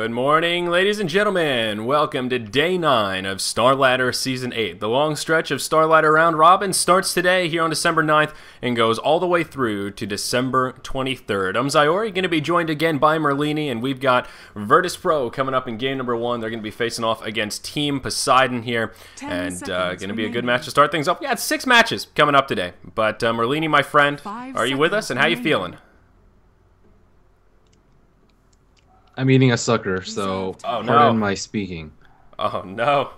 Good morning, ladies and gentlemen. Welcome to Day 9 of Starladder Season 8. The long stretch of Starladder Round Robin starts today here on December 9th and goes all the way through to December 23rd. I'm Zyori, going to be joined again by Merlini, and we've got Virtus Pro coming up in game number 1. They're going to be facing off against Team Poseidon here, and going to be a good match to start things up. We got 6 matches coming up today, but Merlini, my friend, are you with us, and how you feeling? I'm eating a sucker, so pardon my speaking. Oh, no.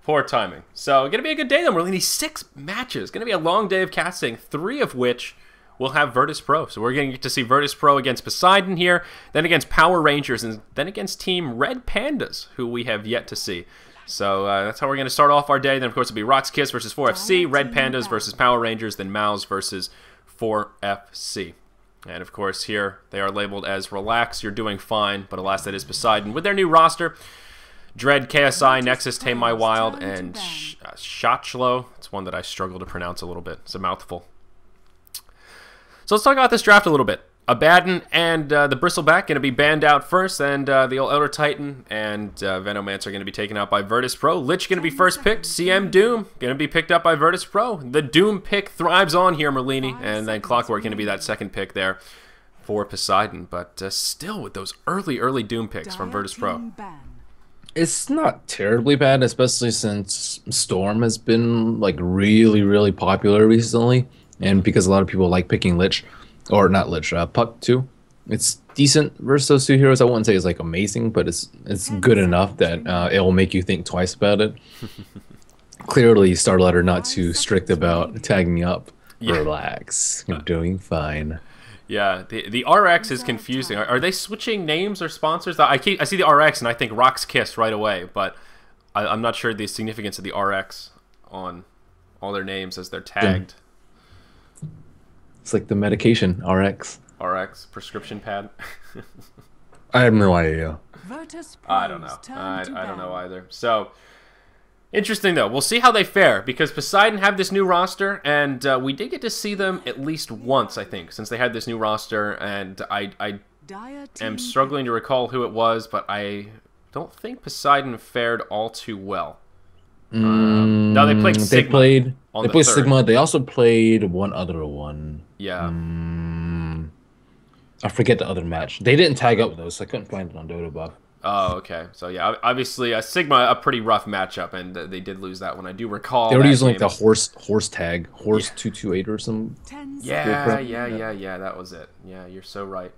Poor timing. So, going to be a good day, though. We're going to need 6 matches. Going to be a long day of casting, 3 of which will have Virtus Pro. So, we're going to get to see Virtus Pro against Poseidon here, then against Power Rangers, and then against Team Red Pandas, who we have yet to see. So, that's how we're going to start off our day. Then, of course, it'll be rox.kis versus 4FC, Red Pandas versus Power Rangers, then Mouse versus 4FC. And of course here they are labeled as relax, you're doing fine, but alas that is Poseidon with their new roster. Dread, KSI, Nexus, Tame My Wild, and Shotchlo. It's one that I struggle to pronounce a little bit. It's a mouthful. So let's talk about this draft a little bit. Abaddon and the Bristleback going to be banned out first, and the old Elder Titan and Venomancer are going to be taken out by Virtus Pro. Lich going to be first picked. CM Doom going to be picked up by Virtus Pro. The Doom pick thrives on here, Merlini, and then Clockwork going to be that second pick there for Poseidon. But still with those early Doom picks from Virtus Pro. It's not terribly bad, especially since Storm has been like really popular recently, and because a lot of people like picking Lich. Or not Lich, Puck too. It's decent versus those two heroes. I wouldn't say it's like amazing, but it's good enough that it will make you think twice about it. Clearly, Starladder not too strict about tagging up. Yeah. Relax, you're doing fine. Yeah, the RX is confusing. Are they switching names or sponsors? I see the RX and I think rox.kis right away, but I'm not sure the significance of the RX on all their names as they're tagged. It's like the medication, RX. RX, prescription pad. I have no idea. I don't know. I don't know either. So, interesting though. We'll see how they fare, because Poseidon have this new roster, and we did get to see them at least once, I think, since they had this new roster, and I am struggling to recall who it was, but I don't think Poseidon fared all too well. No, they played Sigma. They played Sigma. They also played one other one. Yeah. I forget the other match. They didn't tag up those, so I couldn't find it on Dota. Oh, okay. So yeah, obviously Sigma a pretty rough matchup, and they did lose that one. I do recall. They were using like the horse tag, horse 228 or some. Yeah. That was it. Yeah, you're so right.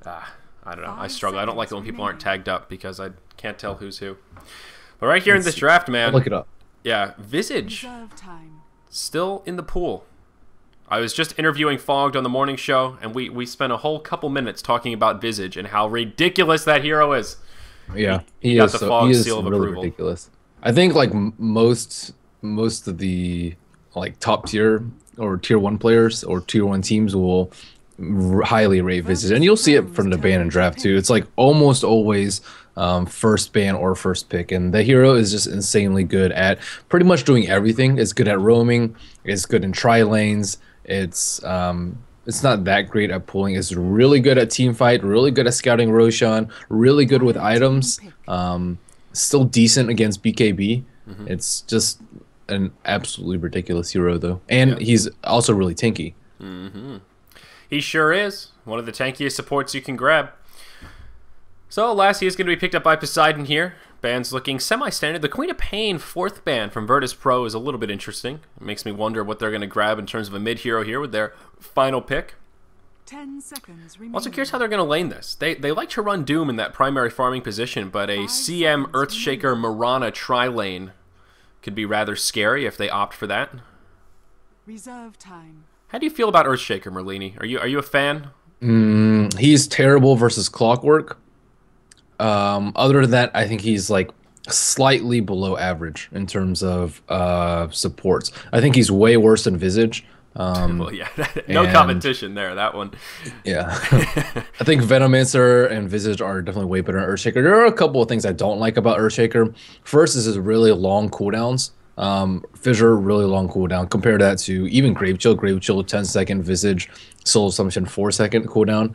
I don't know. I struggle. I don't like it when people aren't tagged up because I can't tell who's who. But right here in this draft, man. Look it up. Yeah, Visage still in the pool. I was just interviewing Fogged on the morning show, and we spent a whole couple minutes talking about Visage and how ridiculous that hero is. Yeah, he is really ridiculous. I think like most of the like top tier or tier 1 players or tier 1 teams will highly rate Visage, and you'll see it from the ban and draft too. It's like almost always first ban or first pick, and the hero is just insanely good at pretty much doing everything. It's good at roaming, it's good in tri lanes, it's not that great at pulling. It's really good at team fight, really good at scouting Roshan, really good with items, still decent against BKB. It's just an absolutely ridiculous hero though, and he's also really tanky. He sure is one of the tankiest supports you can grab. So, alas, he is going to be picked up by Poseidon here. Ban's looking semi-standard. The Queen of Pain 4th ban from Virtus Pro is a little bit interesting. It makes me wonder what they're going to grab in terms of a mid-hero here with their final pick. 10 seconds remaining. Also curious how they're going to lane this. They like to run Doom in that primary farming position, but a CM Earthshaker Mirana tri-lane could be rather scary if they opt for that. Reserve time. How do you feel about Earthshaker, Merlini? Are you a fan? He's terrible versus Clockwork. Other than that, I think he's like slightly below average in terms of supports. I think he's way worse than Visage. Well, yeah, no competition there, that one. Yeah. I think Venomancer and Visage are definitely way better than Earthshaker. There are a couple of things I don't like about Earthshaker. First is his really long cooldowns. Fissure, really long cooldown. Compare that to even Grave Chill. Grave Chill, 10-second. Visage, Soul Assumption, 4-second cooldown.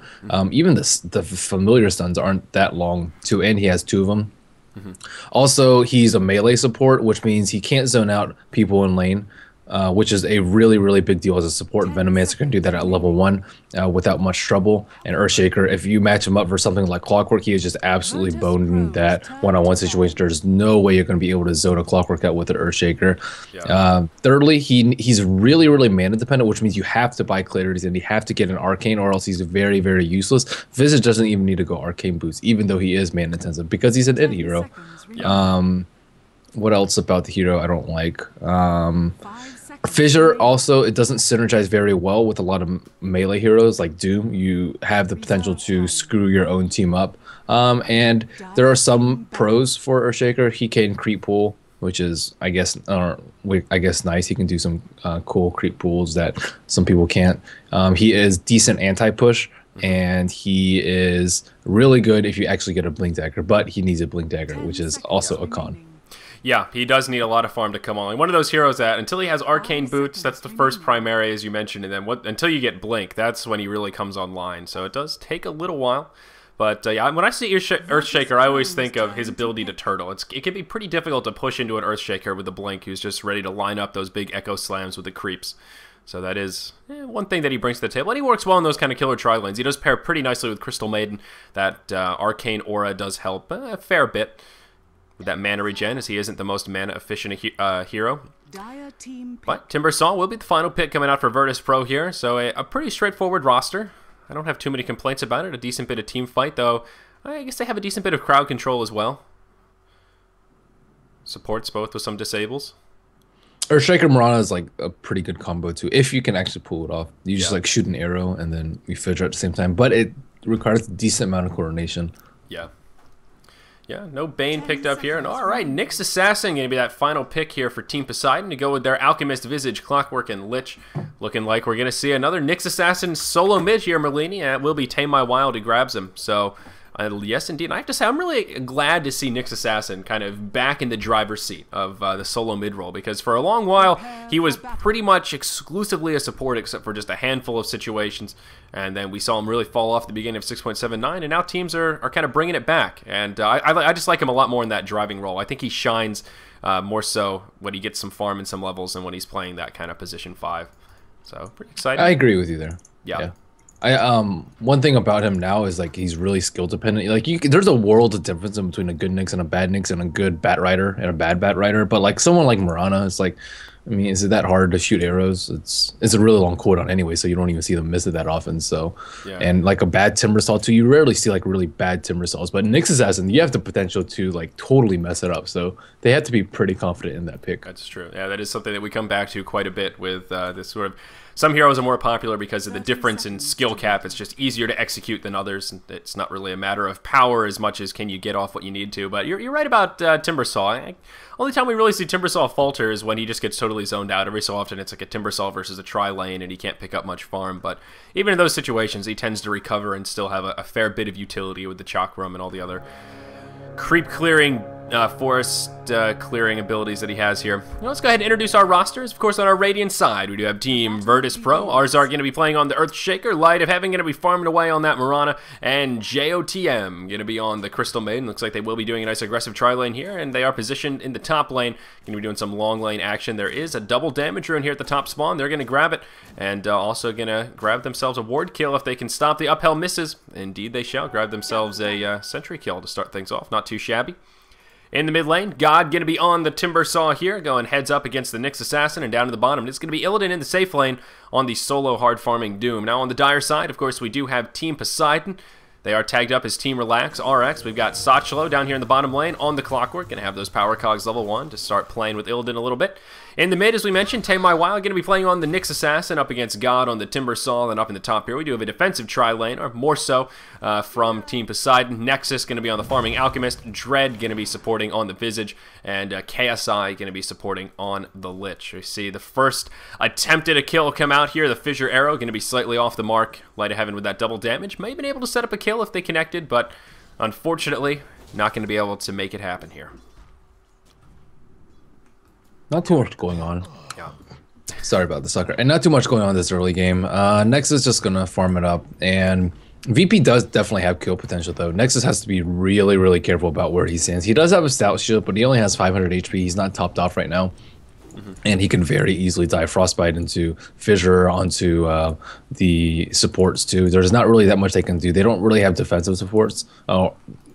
Even the familiar stuns aren't that long too, and he has 2 of them. Also, he's a melee support, which means he can't zone out people in lane, which is a really big deal as a support. Venomancer can do that at level 1 without much trouble. And Earthshaker, if you match him up for something like Clockwork, he is just absolutely boned in that one-on-one situation. There's no way you're going to be able to zone a Clockwork out with an Earthshaker. Yeah. Thirdly, he's really mana dependent, which means you have to buy Clarities and you have to get an Arcane, or else he's very useless. Visage doesn't even need to go Arcane boots, even though he is mana intensive, because he's an int hero. What else about the hero I don't like? Fissure also, it doesn't synergize very well with a lot of melee heroes like Doom. You have the potential to screw your own team up. And there are some pros for Earthshaker. He can creep pool, which is, I guess nice. He can do some cool creep pools that some people can't. He is decent anti-push, and he is really good if you actually get a Blink Dagger, but he needs a Blink Dagger, which is also a con. Yeah, he does need a lot of farm to come on. One of those heroes that, until he has Arcane Boots, that's the first primary, as you mentioned, and then until you get Blink, that's when he really comes online. So it does take a little while. But yeah, when I see Earthshaker, I always think of his ability to turtle. It can be pretty difficult to push into an Earthshaker with a Blink who's just ready to line up those big Echo Slams with the creeps. So that is one thing that he brings to the table. And he works well in those kind of killer tri-lanes. He does pair pretty nicely with Crystal Maiden. That Arcane Aura does help a fair bit with that mana regen, as he isn't the most mana efficient hero. But Timbersaw will be the final pick coming out for Virtus Pro here, so a pretty straightforward roster. I don't have too many complaints about it. A decent bit of team fight, though. I guess they have a decent bit of crowd control as well. Supports both with some disables. Earthshaker Mirana is like a pretty good combo too, if you can actually pull it off. You just like shoot an arrow and then you Fissure at the same time, but it requires a decent amount of coordination. Yeah. Yeah, no Bane picked up here. And all right, Nyx Assassin going to be that final pick here for Team Poseidon to go with their Alchemist, Visage, Clockwork, and Lich. Looking like we're going to see another Nyx Assassin solo mid here, Merlini, and it will be Tame My Wild who grabs him. So, yes, indeed. And I have to say, I'm really glad to see Nyx Assassin kind of back in the driver's seat of the solo mid role, because for a long while, he was pretty much exclusively a support, except for just a handful of situations. And then we saw him really fall off at the beginning of 6.79, and now teams are kind of bringing it back. And I just like him a lot more in that driving role. I think he shines more so when he gets some farm in some levels than when he's playing that kind of position 5. So, pretty exciting. I agree with you there. Yeah. One thing about him now is like he's really skill dependent. Like there's a world of difference in between a good Nyx and a bad Nyx, and a good Bat Rider and a bad Bat Rider. But like someone like Mirana, it's like, I mean, is it that hard to shoot arrows? It's a really long cooldown anyway, so you don't even see them miss it that often. So, and like a bad Timbersaw too, you rarely see like really bad Timbersaws. But Nyx Assassin, you have the potential to like totally mess it up. So they have to be pretty confident in that pick. That's true. Yeah, that is something that we come back to quite a bit with this sort of. Some heroes are more popular because of the difference in skill cap. It's just easier to execute than others. It's not really a matter of power as much as can you get off what you need to. But you're right about Timbersaw. Only time we really see Timbersaw falter is when he just gets totally zoned out. Every so often it's like a Timbersaw versus a tri-lane and he can't pick up much farm. But even in those situations, he tends to recover and still have a fair bit of utility with the Chakram and all the other creep clearing, forest clearing abilities that he has here. Now let's go ahead and introduce our rosters. Of course, on our Radiant side, we do have Team Virtus Pro. Arzar going to be playing on the Earthshaker. Light of Heaven going to be farming away on that Mirana. And JOTM going to be on the Crystal Maiden. Looks like they will be doing a nice aggressive tri-lane here, and they are positioned in the top lane. Going to be doing some long lane action. There is a double damage rune here at the top spawn. They're going to grab it, and also going to grab themselves a ward kill if they can stop the upheld misses. Indeed, they shall grab themselves a sentry kill to start things off. Not too shabby. In the mid lane, God going to be on the Timbersaw here, going heads up against the Nyx Assassin, and down to the bottom, it's going to be Illidan in the safe lane on the solo hard farming Doom. Now on the dire side, of course, we do have Team Poseidon. They are tagged up as Team Relax RX. We've got Sachlo down here in the bottom lane on the Clockwork, going to have those power cogs level 1 to start playing with Illidan a little bit. In the mid, as we mentioned, Tame My Wild going to be playing on the Nyx Assassin up against God on the Timbersaw, and up in the top here we do have a defensive tri-lane, or more so, from Team Poseidon. Nexus going to be on the Farming Alchemist, Dread going to be supporting on the Visage, and KSI going to be supporting on the Lich. We see the first attempt at a kill come out here. The Fissure Arrow going to be slightly off the mark. Light of Heaven with that double damage. May have been able to set up a kill if they connected, but unfortunately, not going to be able to make it happen here. Not too much going on. Yeah. Sorry about the sucker. And not too much going on this early game. Nexus is just going to farm it up. And VP does definitely have kill potential, though. Nexus has to be really, really careful about where he stands. He does have a stout shield, but he only has 500 HP. He's not topped off right now. And he can very easily die Frostbite into Fissure, onto the supports, too. There's not really that much they can do. They don't really have defensive supports.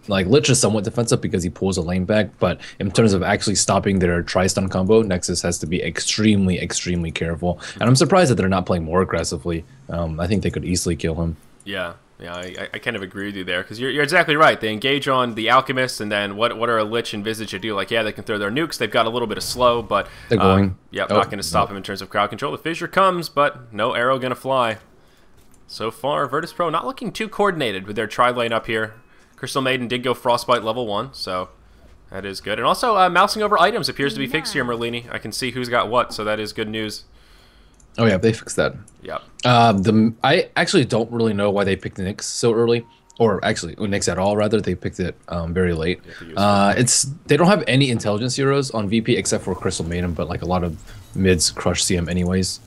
Like, Lich is somewhat defensive because he pulls a lane back, but in terms of actually stopping their tri-stun combo, Nexus has to be extremely, extremely careful. And I'm surprised that they're not playing more aggressively. I think they could easily kill him. Yeah. Yeah, I kind of agree with you there, because you're exactly right. They engage on the Alchemist, and then what are a Lich and Visage to do? Like, yeah, they can throw their nukes. They've got a little bit of slow, but they're going. Yeah, not going to stop him in terms of crowd control. The Fissure comes, but no arrow going to fly. So far, Virtus Pro not looking too coordinated with their tri-lane up here. Crystal Maiden did go Frostbite level 1, so that is good. And also, mousing over items appears to be fixed here, Merlini. I can see who's got what, so that is good news. Oh yeah, they fixed that. Yep. I actually don't really know why they picked Nyx so early, or actually Nyx at all. Rather, they picked it very late. They don't have any intelligence heroes on VP except for Crystal Maiden, but like a lot of mids crush CM anyways.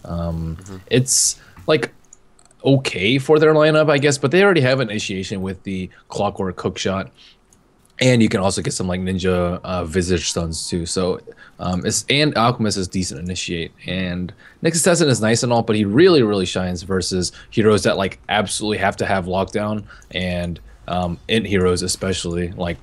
It's like okay for their lineup, I guess, but they already have initiation with the Clockwork Hookshot. And you can also get some like ninja Visage stuns too. So and Alchemist is decent initiate. And Nyx Assassin is nice and all, but he really, really shines versus heroes that like absolutely have to have lockdown, and int heroes especially. Like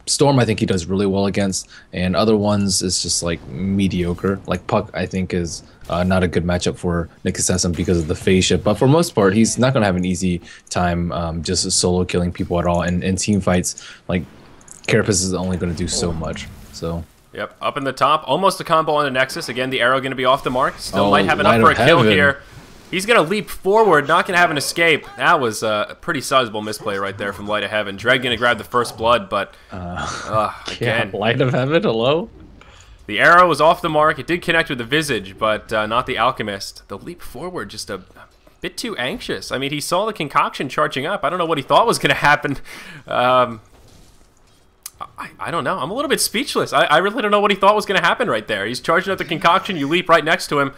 Storm, I think he does really well against, and other ones is just like mediocre. Like Puck, I think is not a good matchup for Nyx Assassin because of the phase shift. But for most part, he's not going to have an easy time just solo killing people at all. And in team fights, like Carapace is only going to do so much. So. Yep, up in the top, almost a combo on the Nexus. Again, the arrow going to be off the mark. Still might have enough for a kill here. He's going to leap forward, not going to have an escape. That was a pretty sizable misplay right there from Light of Heaven. Dread going to grab the first blood, but again. Yeah, Light of Heaven, hello? The arrow was off the mark. It did connect with the Visage, but not the Alchemist. The leap forward, just a bit too anxious. I mean, he saw the concoction charging up. I don't know what he thought was going to happen. I don't know. I'm a little bit speechless. I really don't know what he thought was going to happen right there. He's charging up the concoction. You leap right next to him.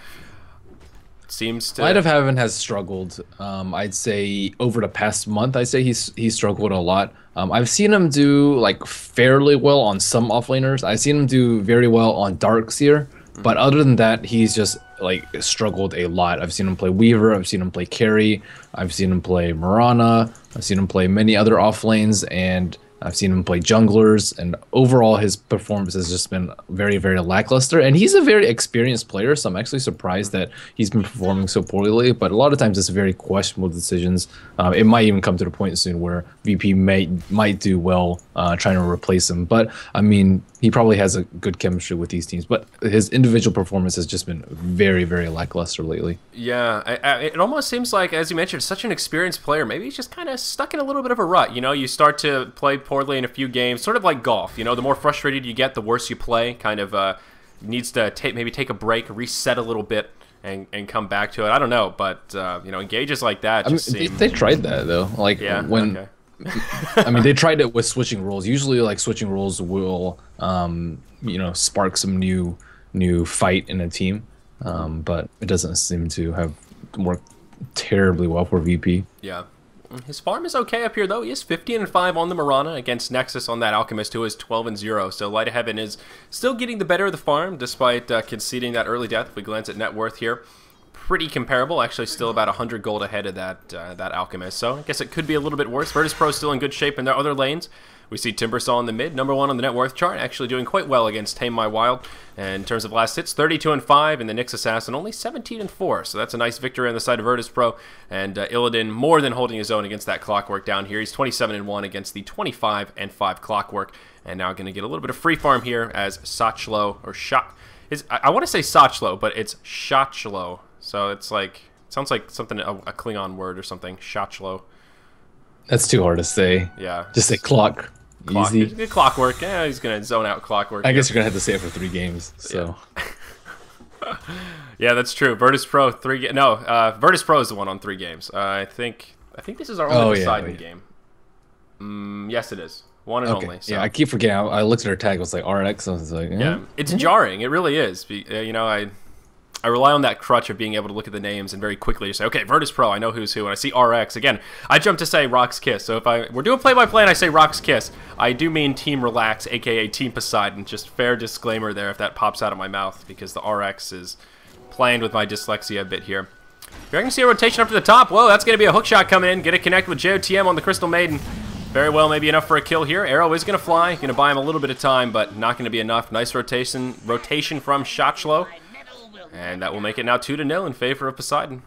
Seems to... Light of Heaven has struggled. I'd say over the past month, I'd say he's struggled a lot. I've seen him do like fairly well on some offlaners. I've seen him do very well on Darkseer, but other than that, he's just like struggled a lot. I've seen him play Weaver. I've seen him play Carry. I've seen him play Mirana. I've seen him play many other offlanes, and I've seen him play junglers, and overall his performance has just been very, very lackluster. And he's a very experienced player, so I'm actually surprised that he's been performing so poorly. But a lot of times it's very questionable decisions. It might even come to the point soon where VP might do well trying to replace him. But I mean, he probably has a good chemistry with these teams. But his individual performance has just been very, very lackluster lately. Yeah, it almost seems like, as you mentioned, such an experienced player. Maybe he's just kind of stuck in a little bit of a rut. You know, you start to play poorly in a few games, sort of like golf. You know, the more frustrated you get, the worse you play. Kind of needs to maybe take a break, reset a little bit, and come back to it. I don't know, but you know, engages like that just seem... They tried that though. Like when I mean, they tried it with switching roles. Usually, like switching roles will you know, spark some new fight in a team, but it doesn't seem to have worked terribly well for VP. Yeah. His farm is okay up here, though. He is 15-5 on the Mirana against Nexus on that Alchemist, who is 12-0. So Light of Heaven is still getting the better of the farm, despite conceding that early death. If we glance at net worth here, pretty comparable. Actually, still about 100 gold ahead of that Alchemist. So I guess it could be a little bit worse. Virtus Pro still in good shape in their other lanes. We see Timbersaw in the mid, #1 on the net worth chart, actually doing quite well against Tame My Wild. And in terms of last hits, 32-5, and the Nyx Assassin only 17-4. So that's a nice victory on the side of Virtus Pro. And Illidan more than holding his own against that Clockwork down here. He's 27-1 against the 25-5 Clockwork. And now going to get a little bit of free farm here as Sochlo, or Shot. I want to say Sochlo, but it's Shotchlo. So it's like, sounds like something, a Klingon word or something. Shotchlo. That's too hard to say. Yeah. Just say clock. Easy. Clockwork. Yeah, he's going to zone out Clockwork. I guess you're going to have to say it for 3 games. So. Yeah, yeah, that's true. Virtus Pro, Virtus Pro is the one on 3 games. I think this is our only deciding game. Yes, it is. One and only. So. Yeah, I keep forgetting. I looked at her tag. It was like RX. I was like, yeah, it's jarring. It really is. You know, I rely on that crutch of being able to look at the names and very quickly just say, okay, Virtus Pro, I know who's who. And I see RX. Again, I jump to say rox.kis. So if we're doing play-by-play and I say rox.kis, I do mean Team Relax, a.k.a. Team Poseidon. Just fair disclaimer there if that pops out of my mouth, because the RX is playing with my dyslexia a bit here. You're going to see a rotation up to the top. Whoa, that's going to be a hook shot coming in. Get it connect with JOTM on the Crystal Maiden. Very well, maybe enough for a kill here. Arrow is going to fly. Going to buy him a little bit of time, but not going to be enough. Nice rotation from Shotchlo. And that will make it now 2-0 in favor of Poseidon.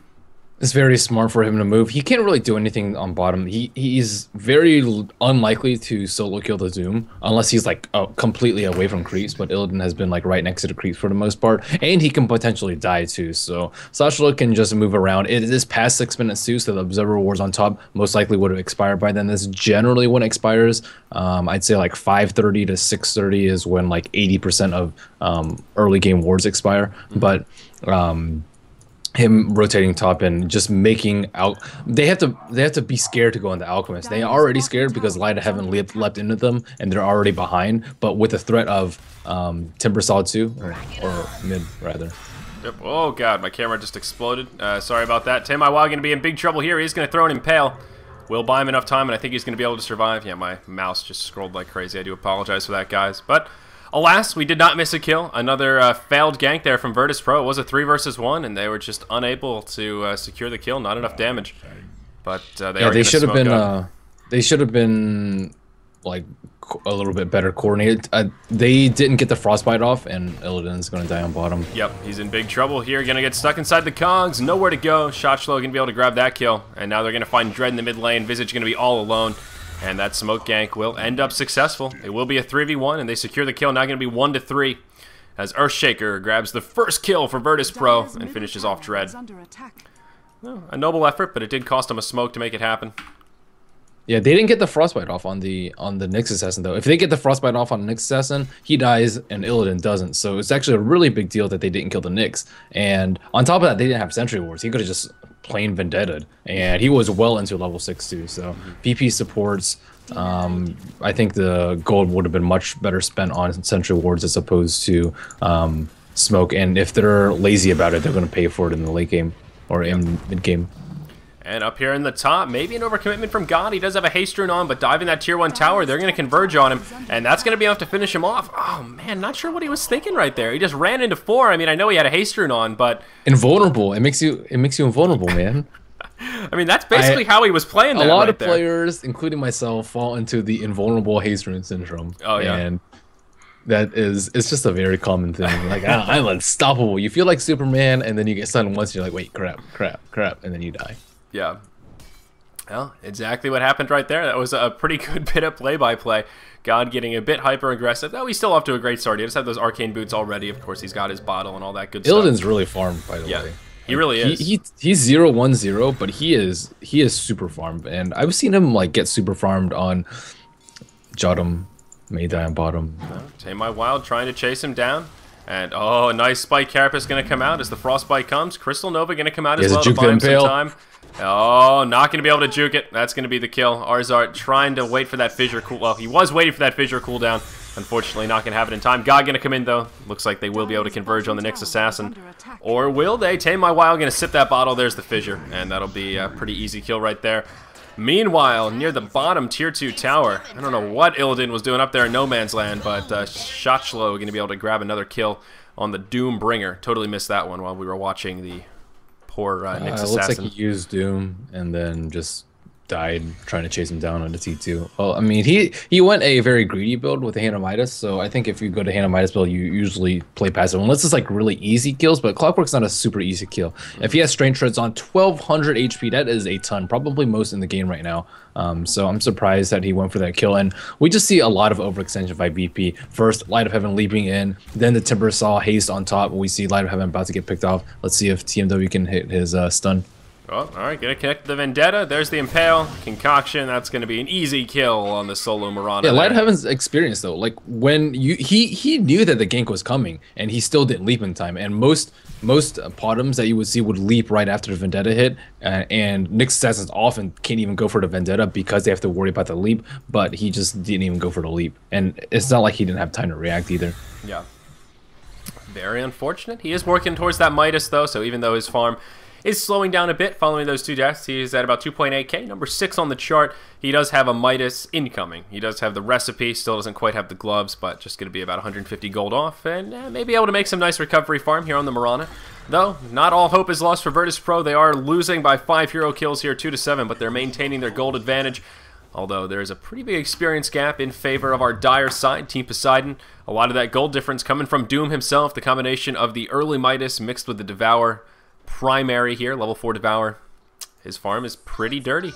It's very smart for him to move. He can't really do anything on bottom. He's very unlikely to solo kill the Zoom unless he's like completely away from creeps. But Illidan has been like right next to the creeps for the most part, and he can potentially die too. So Shotchlo can just move around. It is past 6 minutes too, so the Observer Wars on top most likely would have expired by then. This generally when it expires. I'd say like 5:30 to 6:30 is when like 80% of early game wards expire. But him rotating top and just making out, they have to be scared to go into Alchemist. They are already scared because Light of Heaven leapt into them and they're already behind. But with the threat of Timbersaw 2 or mid rather. Yep. Oh god, my camera just exploded. Sorry about that. Tim Iwao going to be in big trouble here. He's going to throw an Impale. We'll buy him enough time, and I think he's going to be able to survive. Yeah, my mouse just scrolled like crazy. I do apologize for that, guys. But alas, we did not miss a kill. Another failed gank there from Virtus Pro. It was a 3 versus 1, and they were just unable to secure the kill. Not enough damage. But they should have been. They should have been like a little bit better coordinated. They didn't get the frostbite off, and Illidan's going to die on bottom. Yep, he's in big trouble here. Going to get stuck inside the cogs. Nowhere to go. Shotchlo going to be able to grab that kill, and now they're going to find Dread in the mid lane. Visage going to be all alone. And that smoke gank will end up successful. It will be a 3v1, and they secure the kill. Now going to be 1-3, as Earthshaker grabs the first kill for Virtus Pro and finishes off Dread. Well, a noble effort, but it did cost him a smoke to make it happen. Yeah, they didn't get the frostbite off on the Nyx Assassin though. If they get the frostbite off on the Nyx Assassin, he dies and Illidan doesn't. So it's actually a really big deal that they didn't kill the Nyx. And on top of that, they didn't have Sentry Wards. He could have just plain Vendetted, and he was well into level 6 too. So VP supports. I think the gold would have been much better spent on Sentry Wards as opposed to smoke. And if they're lazy about it, they're going to pay for it in the late game or in mid game. And up here in the top, maybe an overcommitment from God. He does have a haste rune on, but diving that tier 1 tower, they're going to converge on him, and that's going to be enough to finish him off. Oh, man, not sure what he was thinking right there. He just ran into 4. I mean, I know he had a haste rune on, but... Invulnerable. It makes you invulnerable, man. I mean, that's basically how he was playing that. A lot of players, including myself, fall into the invulnerable haste rune syndrome. Oh, yeah. And it's just a very common thing. Like, I'm unstoppable. You feel like Superman, and then you get stunned once, and you're like, wait, crap, and then you die. Yeah. Well, exactly what happened right there. That was a pretty good bit of play-by-play. God getting a bit hyper-aggressive. Though he's still off to a great start. He just had those arcane boots already. Of course, he's got his bottle and all that good stuff. Illidan's really farmed, by the way. He really is. He's 0-1-0, but he is super farmed. And I've seen him like get super farmed on Jotum, may die on bottom. Tame My Wild trying to chase him down. And, oh, a nice Spike Carapace going to come out as the Frostbite comes. Crystal Nova going to come out as well to buy him some time. Oh, not going to be able to juke it. That's going to be the kill. Arzart trying to wait for that fissure cool. Well, he was waiting for that fissure cooldown. Unfortunately, not going to have it in time. God going to come in, though. Looks like they will be able to converge on the Nyx Assassin. Or will they? Tame My Wild going to sip that bottle. There's the fissure. And that'll be a pretty easy kill right there. Meanwhile, near the bottom tier 2 tower, I don't know what Illidan was doing up there in no man's land, but Shotchlo going to be able to grab another kill on the Doom Bringer. Totally missed that one while we were watching the poor Nyx Assassin. It looks like he used Doom and then just died trying to chase him down on the T2. Well, I mean, he went a very greedy build with the Hand of Midas, so I think if you go to Hand of Midas build, you usually play passive, unless it's like really easy kills, but Clockwork's not a super easy kill. If he has Strength Shreds on 1200 HP, that is a ton, probably most in the game right now. So I'm surprised that he went for that kill, and we just see a lot of overextension by BP. First, Light of Heaven leaping in, then the Timbersaw haste on top. We see Light of Heaven about to get picked off. Let's see if TMW can hit his stun. Oh, alright, gonna connect the Vendetta. There's the Impale. Concoction, that's gonna be an easy kill on the solo Mirana. Yeah, Light of Heaven's experience though. Like when he knew that the gank was coming and he still didn't leap in time. And most most Potems that you would see would leap right after the Vendetta hit, and Nyx assassins often can't even go for the Vendetta because they have to worry about the leap, but he just didn't even go for the leap. And it's not like he didn't have time to react either. Yeah. Very unfortunate. He is working towards that Midas, though, so even though his farm is slowing down a bit following those 2 deaths, he's at about 2.8k, number 6 on the chart. He does have a Midas incoming. He does have the recipe, still doesn't quite have the gloves, but just going to be about 150 gold off, and maybe able to make some nice recovery farm here on the Mirana. Though, not all hope is lost for Virtus.pro. They are losing by 5 hero kills here, 2-7, but they're maintaining their gold advantage. Although there is a pretty big experience gap in favor of our dire side, Team Poseidon. A lot of that gold difference coming from Doom himself, the combination of the early Midas mixed with the Devour primary here, level 4 Devour. His farm is pretty dirty.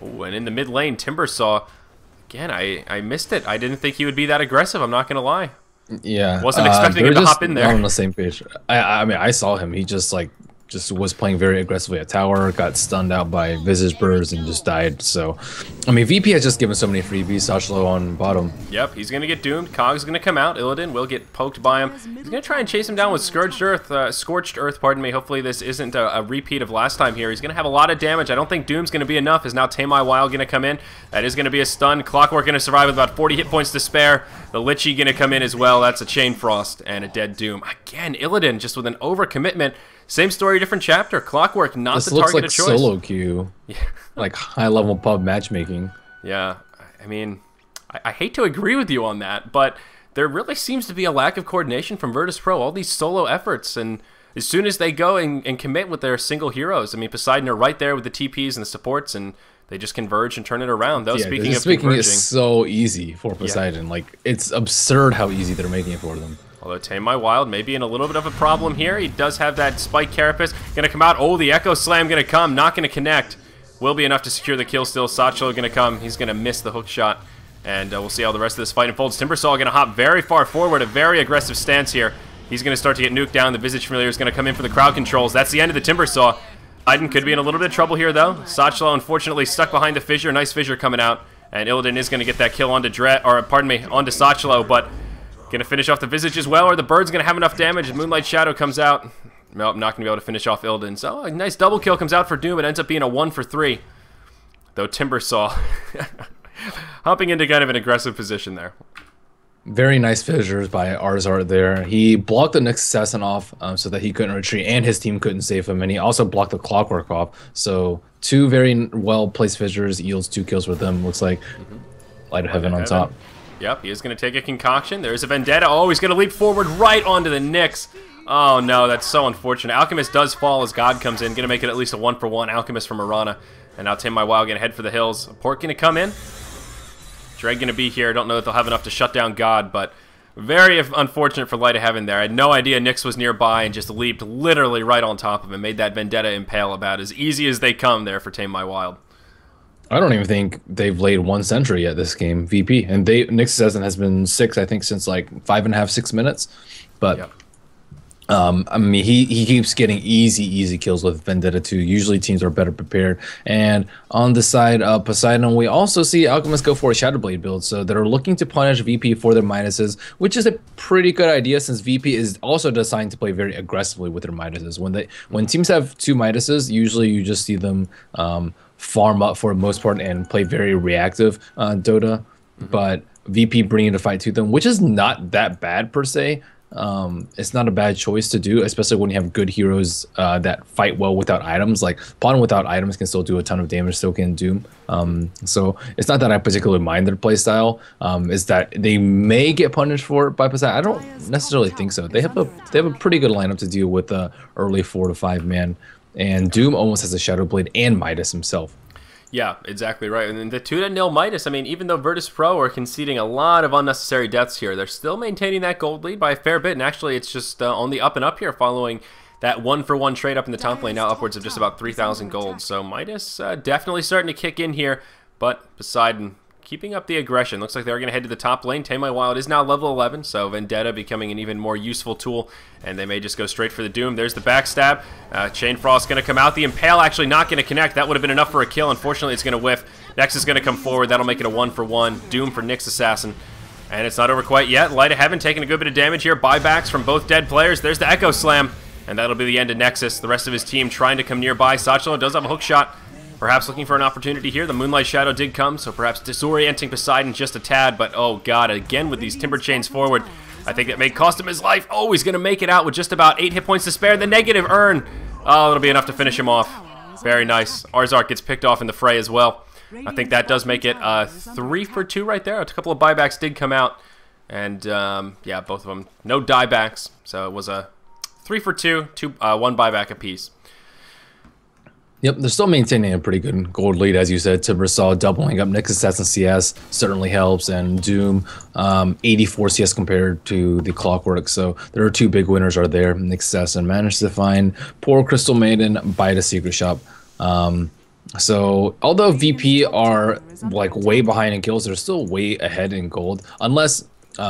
Oh, and in the mid lane, Timbersaw. Again, I missed it. I didn't think he would be that aggressive, I'm not going to lie. Yeah. Wasn't expecting him to hop in there. On the same page. I mean, I saw him. He just was playing very aggressively at tower, got stunned out by Visage Burst, and just died. So, I mean, VP has just given so many freebies. Sachlo on bottom. Yep, he's going to get doomed. Cog's going to come out. Illidan will get poked by him. He's going to try and chase him down with Scourged Earth, pardon me. Hopefully this isn't a repeat of last time here. He's going to have a lot of damage. I don't think Doom's going to be enough. Is now Tamai Wild going to come in? That is going to be a stun. Clockwork going to survive with about 40 hit points to spare. The Lichy going to come in as well. That's a Chain Frost and a dead Doom. Again, Illidan just with an overcommitment. Same story, different chapter. Clockwork, not the target of choice. This looks like solo queue. Yeah. Like high-level pub matchmaking. Yeah, I mean, I hate to agree with you on that, but there really seems to be a lack of coordination from Virtus.pro. All these solo efforts, and as soon as they go and commit with their single heroes, I mean, Poseidon are right there with the TPs and the supports, and they just converge and turn it around. Though, yeah, speaking of making converging, it so easy for Poseidon. Yeah. Like, it's absurd how easy they're making it for them. Although Tamai Wild may be in a little bit of a problem here. He does have that Spike Carapace. Going to come out. Oh, the Echo Slam going to come. Not going to connect. Will be enough to secure the kill still. Sachlo going to come. He's going to miss the hook shot. And we'll see how the rest of this fight unfolds. Timbersaw going to hop very far forward. A very aggressive stance here. He's going to start to get nuked down. The Visage Familiar is going to come in for the crowd controls. That's the end of the Timbersaw. Iden could be in a little bit of trouble here, though. Sachlo, unfortunately, stuck behind the Fissure. Nice Fissure coming out. And Illidan is going to get that kill onto onto Sachlo, but gonna finish off the Visage as well, or the Bird's gonna have enough damage, and Moonlight Shadow comes out. Nope, not gonna be able to finish off Illidan. So a nice double kill comes out for Doom. It ends up being a 1 for 3. Though Timbersaw hopping into kind of an aggressive position there. Very nice fissures by Arzart there. He blocked the Nyx Assassin off so that he couldn't retreat, and his team couldn't save him, and he also blocked the Clockwork off. So 2 very well-placed fissures yields 2 kills for them, looks like. Light of Heaven on top. Yep, he is going to take a concoction. There's a Vendetta. Oh, he's going to leap forward right onto the Nyx. Oh, no, that's so unfortunate. Alchemist does fall as God comes in. Going to make it at least a 1-for-1. Alchemist from Mirana. And now Tamai Wild going to head for the hills. Port going to come in. Dread going to be here. Don't know that they'll have enough to shut down God, but very unfortunate for Light of Heaven there. I had no idea Nyx was nearby and just leaped literally right on top of him. Made that Vendetta impale about as easy as they come there for Tamai Wild. I don't even think they've laid 1 sentry yet this game, VP. And Nyx Assassin has been 6, I think, since like 5.5, 6 minutes. But, yep. I mean, he keeps getting easy kills with Vendetta 2. Usually teams are better prepared. And on the side of Poseidon, we also see Alchemist go for a Shadowblade build. So they're looking to punish VP for their Midases, which is a pretty good idea since VP is also designed to play very aggressively with their Midases. When teams have 2 Midases, usually you just see them farm up for the most part and play very reactive Dota, but VP bringing the fight to them, which is not that bad per se. It's not a bad choice to do, especially when you have good heroes that fight well without items. Like Pawn without items can still do a ton of damage, still can Doom. So it's not that I particularly mind their playstyle. It's that they may get punished for it by Poseidon. I don't necessarily think so. They have a pretty good lineup to deal with the early 4 to 5 man. And Doom almost has a Shadowblade and Midas himself. Yeah, exactly right. And then the 2-0 Midas, I mean, even though Virtus.pro are conceding a lot of unnecessary deaths here, they're still maintaining that gold lead by a fair bit. And actually, it's just on the up and up here following that 1-for-1 trade up in the top lane, now upwards of just about 3,000 gold. So Midas definitely starting to kick in here, but Poseidon keeping up the aggression. Looks like they're going to head to the top lane. Tamai Wild is now level 11, so Vendetta becoming an even more useful tool, and they may just go straight for the Doom. There's the backstab. Chain Frost going to come out. The Impale actually not going to connect. That would have been enough for a kill. Unfortunately, it's going to whiff. Next is going to come forward. That'll make it a 1-for-1. Doom for Nyx Assassin. And it's not over quite yet. Light of Heaven taking a good bit of damage here. Buybacks from both dead players. There's the Echo Slam. And that'll be the end of Nexus. The rest of his team trying to come nearby. Sachlo does have a hook shot. Perhaps looking for an opportunity here. The Moonlight Shadow did come, so perhaps disorienting Poseidon just a tad. But oh god, again with these Timber Chains forward. I think that may cost him his life. Oh, he's going to make it out with just about 8 hit points to spare. The negative urn. Oh, it'll be enough to finish him off. Very nice. Arzark gets picked off in the fray as well. I think that does make it 3 for 2 right there. A couple of buybacks did come out. And yeah, both of them. No diebacks. So it was a 3 for 2, 1 buyback apiece. Yep, they're still maintaining a pretty good gold lead, as you said. Timbersaw doubling up Nexus Assassin CS certainly helps, and Doom 84 CS compared to the Clockwork. So there are 2 big winners are there. Nexus Assassin managed to find poor Crystal Maiden by the secret shop. So although VP are like way behind in kills, they're still way ahead in gold, unless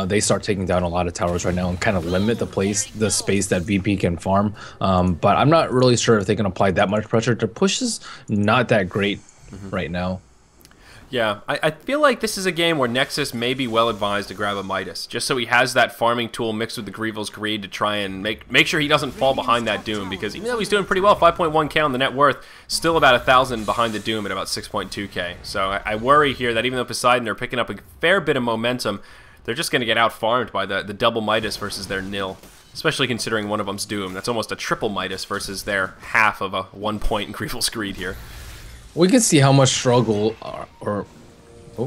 they start taking down a lot of towers right now and kind of limit the space that VP can farm. But I'm not really sure if they can apply that much pressure. Their push is not that great right now. Yeah, I feel like this is a game where Nexus may be well advised to grab a Midas, just so he has that farming tool mixed with the Grievil's Greed to try and make sure he doesn't fall behind that Doom, because even though he's doing pretty well, 5.1k on the net worth, still about 1,000 behind the Doom at about 6.2k. So I worry here that even though Poseidon are picking up a fair bit of momentum, they're just going to get out-farmed by the double Midas versus their nil, especially considering one of them's Doom. That's almost a triple Midas versus their half of a 1 point Grievil's Greed here. We can see how much struggle, oh,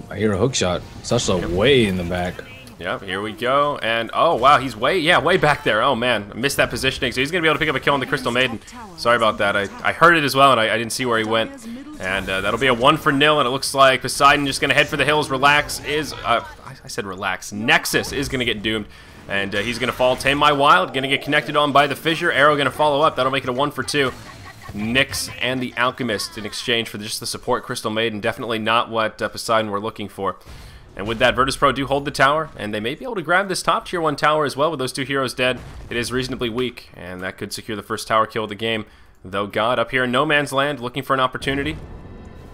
I hear a hook shot. Such a way in the back. Yep, here we go, and oh wow, he's way back there. Oh man, I missed that positioning, so he's going to be able to pick up a kill on the Crystal Maiden. Sorry about that, I heard it as well, and I didn't see where he went. And that'll be a 1 for 0, and it looks like Poseidon just going to head for the hills. Relax is, I said relax, Nexus is going to get doomed, and he's going to fall. Tame My Wild, going to get connected on by the Fissure. Arrow going to follow up, that'll make it a 1 for 2. Nyx and the Alchemist in exchange for just the support Crystal Maiden. Definitely not what Poseidon were looking for. And with that, Virtus.pro do hold the tower, and they may be able to grab this top tier 1 tower as well with those 2 heroes dead. It is reasonably weak, and that could secure the first tower kill of the game. Though God, up here in No Man's Land, looking for an opportunity,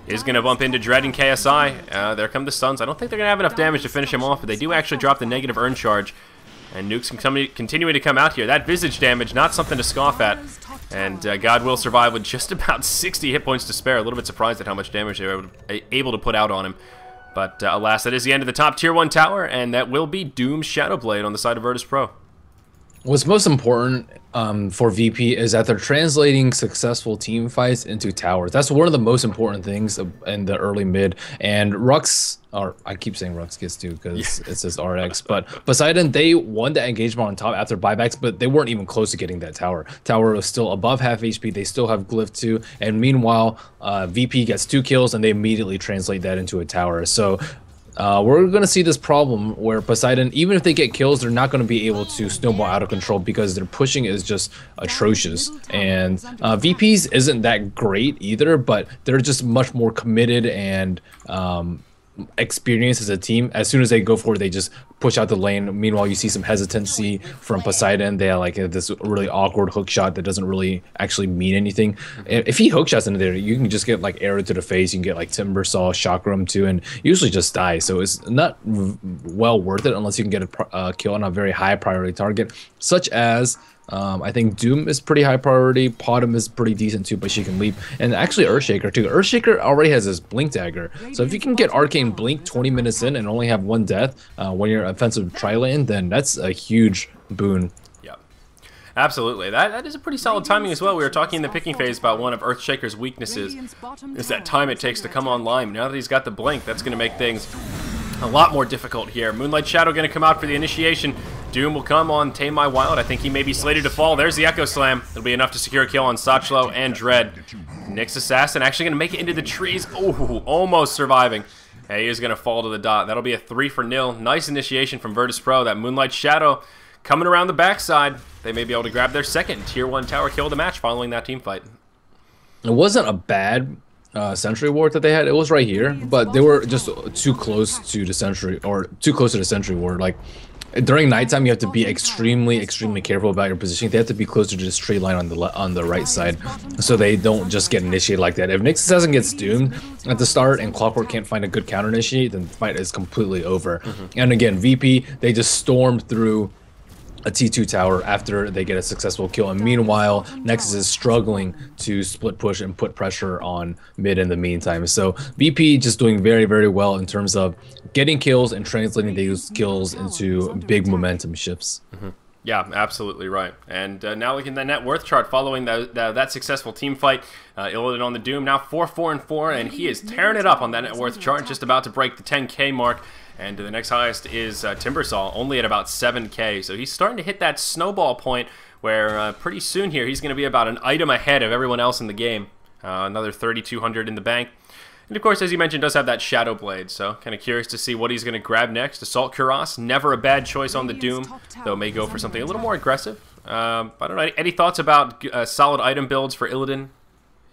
is going to bump into Dread and KSI. There come the stuns. I don't think they're going to have enough damage to finish him off, but they do actually drop the negative urn charge. And Nukes continuing to come out here. That visage damage, not something to scoff at. And God will survive with just about 60 hit points to spare. A little bit surprised at how much damage they were able to put out on him. But alas, that is the end of the top tier 1 tower, and that will be Doom's Shadowblade on the side of Virtus.pro. What's most important for VP is that they're translating successful team fights into towers. That's one of the most important things in the early mid. And Rux, or I keep saying Rox.kis too because it says RX, but Poseidon, they won that engagement on top after buybacks, but they weren't even close to getting that tower. Tower was still above half HP. They still have Glyph 2, and meanwhile, VP gets 2 kills, and they immediately translate that into a tower. So we're going to see this problem where Poseidon, even if they get kills, they're not going to be able to snowball out of control because their pushing is just atrocious. And VP's isn't that great either, but they're just much more committed and experienced as a team. As soon as they go forward, they just push out the lane. Meanwhile, you see some hesitancy from Poseidon. They have like this really awkward hook shot that doesn't really actually mean anything. If he hook shots into there, you can just get like arrow to the face. You can get like Timbersaw, Chakram too, and usually just die. So it's not well worth it unless you can get a kill on a very high priority target, such as I think Doom is pretty high priority. Potom is pretty decent too, but she can leap. And actually Earthshaker too. Earthshaker already has this Blink Dagger. So if you can get Arcane Blink 20 minutes in and only have 1 death when you're offensive tri-lane, then that's a huge boon. Yeah, absolutely. That is a pretty solid timing as well. We were talking in the picking phase about one of Earthshaker's weaknesses is that time it takes to come online. Now that he's got the Blink, that's going to make things a lot more difficult here. Moonlight Shadow going to come out for the initiation. Doom will come on Tame My Wild. I think he may be slated to fall. There's the Echo Slam. It'll be enough to secure a kill on Sachlo and Dread. Nyx Assassin actually going to make it into the trees. Oh, almost surviving. Hey, he is going to fall to the dot. That'll be a 3 for 0. Nice initiation from Virtus.pro. That Moonlight Shadow coming around the backside. They may be able to grab their second tier 1 tower kill of the match following that team fight. It wasn't a bad sentry ward that they had. It was right here, but they were just too close to the sentry, or too close to the sentry ward. Like during nighttime, you have to be extremely careful about your positioning. They have to be closer to the straight line on the right side, so they don't just get initiated like that. If Nyx Assassin gets doomed at the start and Clockwork can't find a good counter initiate, then the fight is completely over. And again, VP, they just stormed through a T2 tower after they get a successful kill. And meanwhile, Nexus is struggling to split push and put pressure on mid in the meantime. So VP just doing very, very well in terms of getting kills and translating those kills into big momentum shifts. Yeah, absolutely right. And now looking at the net worth chart following that successful team fight. Illidan on the Doom now 4-4-4, and he is tearing it up on that net worth chart, just about to break the 10K mark. And the next highest is Timbersaw, only at about 7K. So he's starting to hit that snowball point where pretty soon here he's going to be about an item ahead of everyone else in the game. Another 3,200 in the bank. And of course, as you mentioned, does have that Shadow Blade, so kind of curious to see what he's going to grab next. Assault Cuirass, never a bad choice on the Doom, though may go for something a little more aggressive. I don't know, any thoughts about solid item builds for Illidan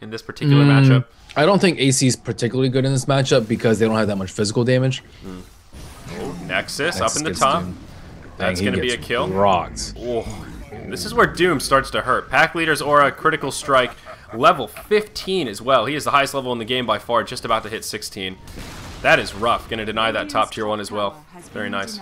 in this particular matchup? I don't think AC is particularly good in this matchup because they don't have that much physical damage. Oh, Nexus up in the top. That's going to be a kill. Rocked. Oh, this is where Doom starts to hurt. Pack Leader's Aura, critical strike. Level 15 as well. He is the highest level in the game by far, just about to hit 16. That is rough. Going to deny that top tier 1 as well. Very nice.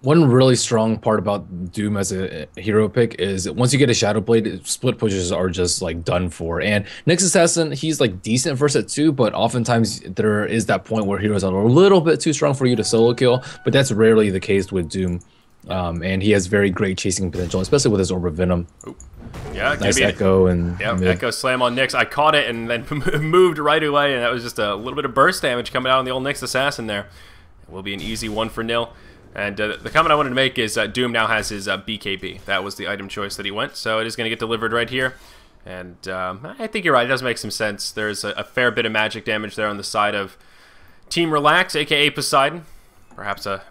One really strong part about Doom as a hero pick is once you get a Shadow Blade, split pushes are just like done for. And Nexus Assassin, he's like decent versus it too, but oftentimes there is that point where heroes are a little bit too strong for you to solo kill, but that's rarely the case with Doom. And he has very great chasing potential, especially with his Orb of Venom. Ooh. Yeah, nice Echo and Echo Slam on Nyx. I caught it and then moved right away, and that was just a little bit of burst damage coming out on the old Nyx Assassin there. It will be an easy 1-0. And the comment I wanted to make is Doom now has his BKB. That was the item choice that he went, so it is going to get delivered right here. And I think you're right, it does make some sense. There's a fair bit of magic damage there on the side of Team Relax, aka Poseidon. Perhaps a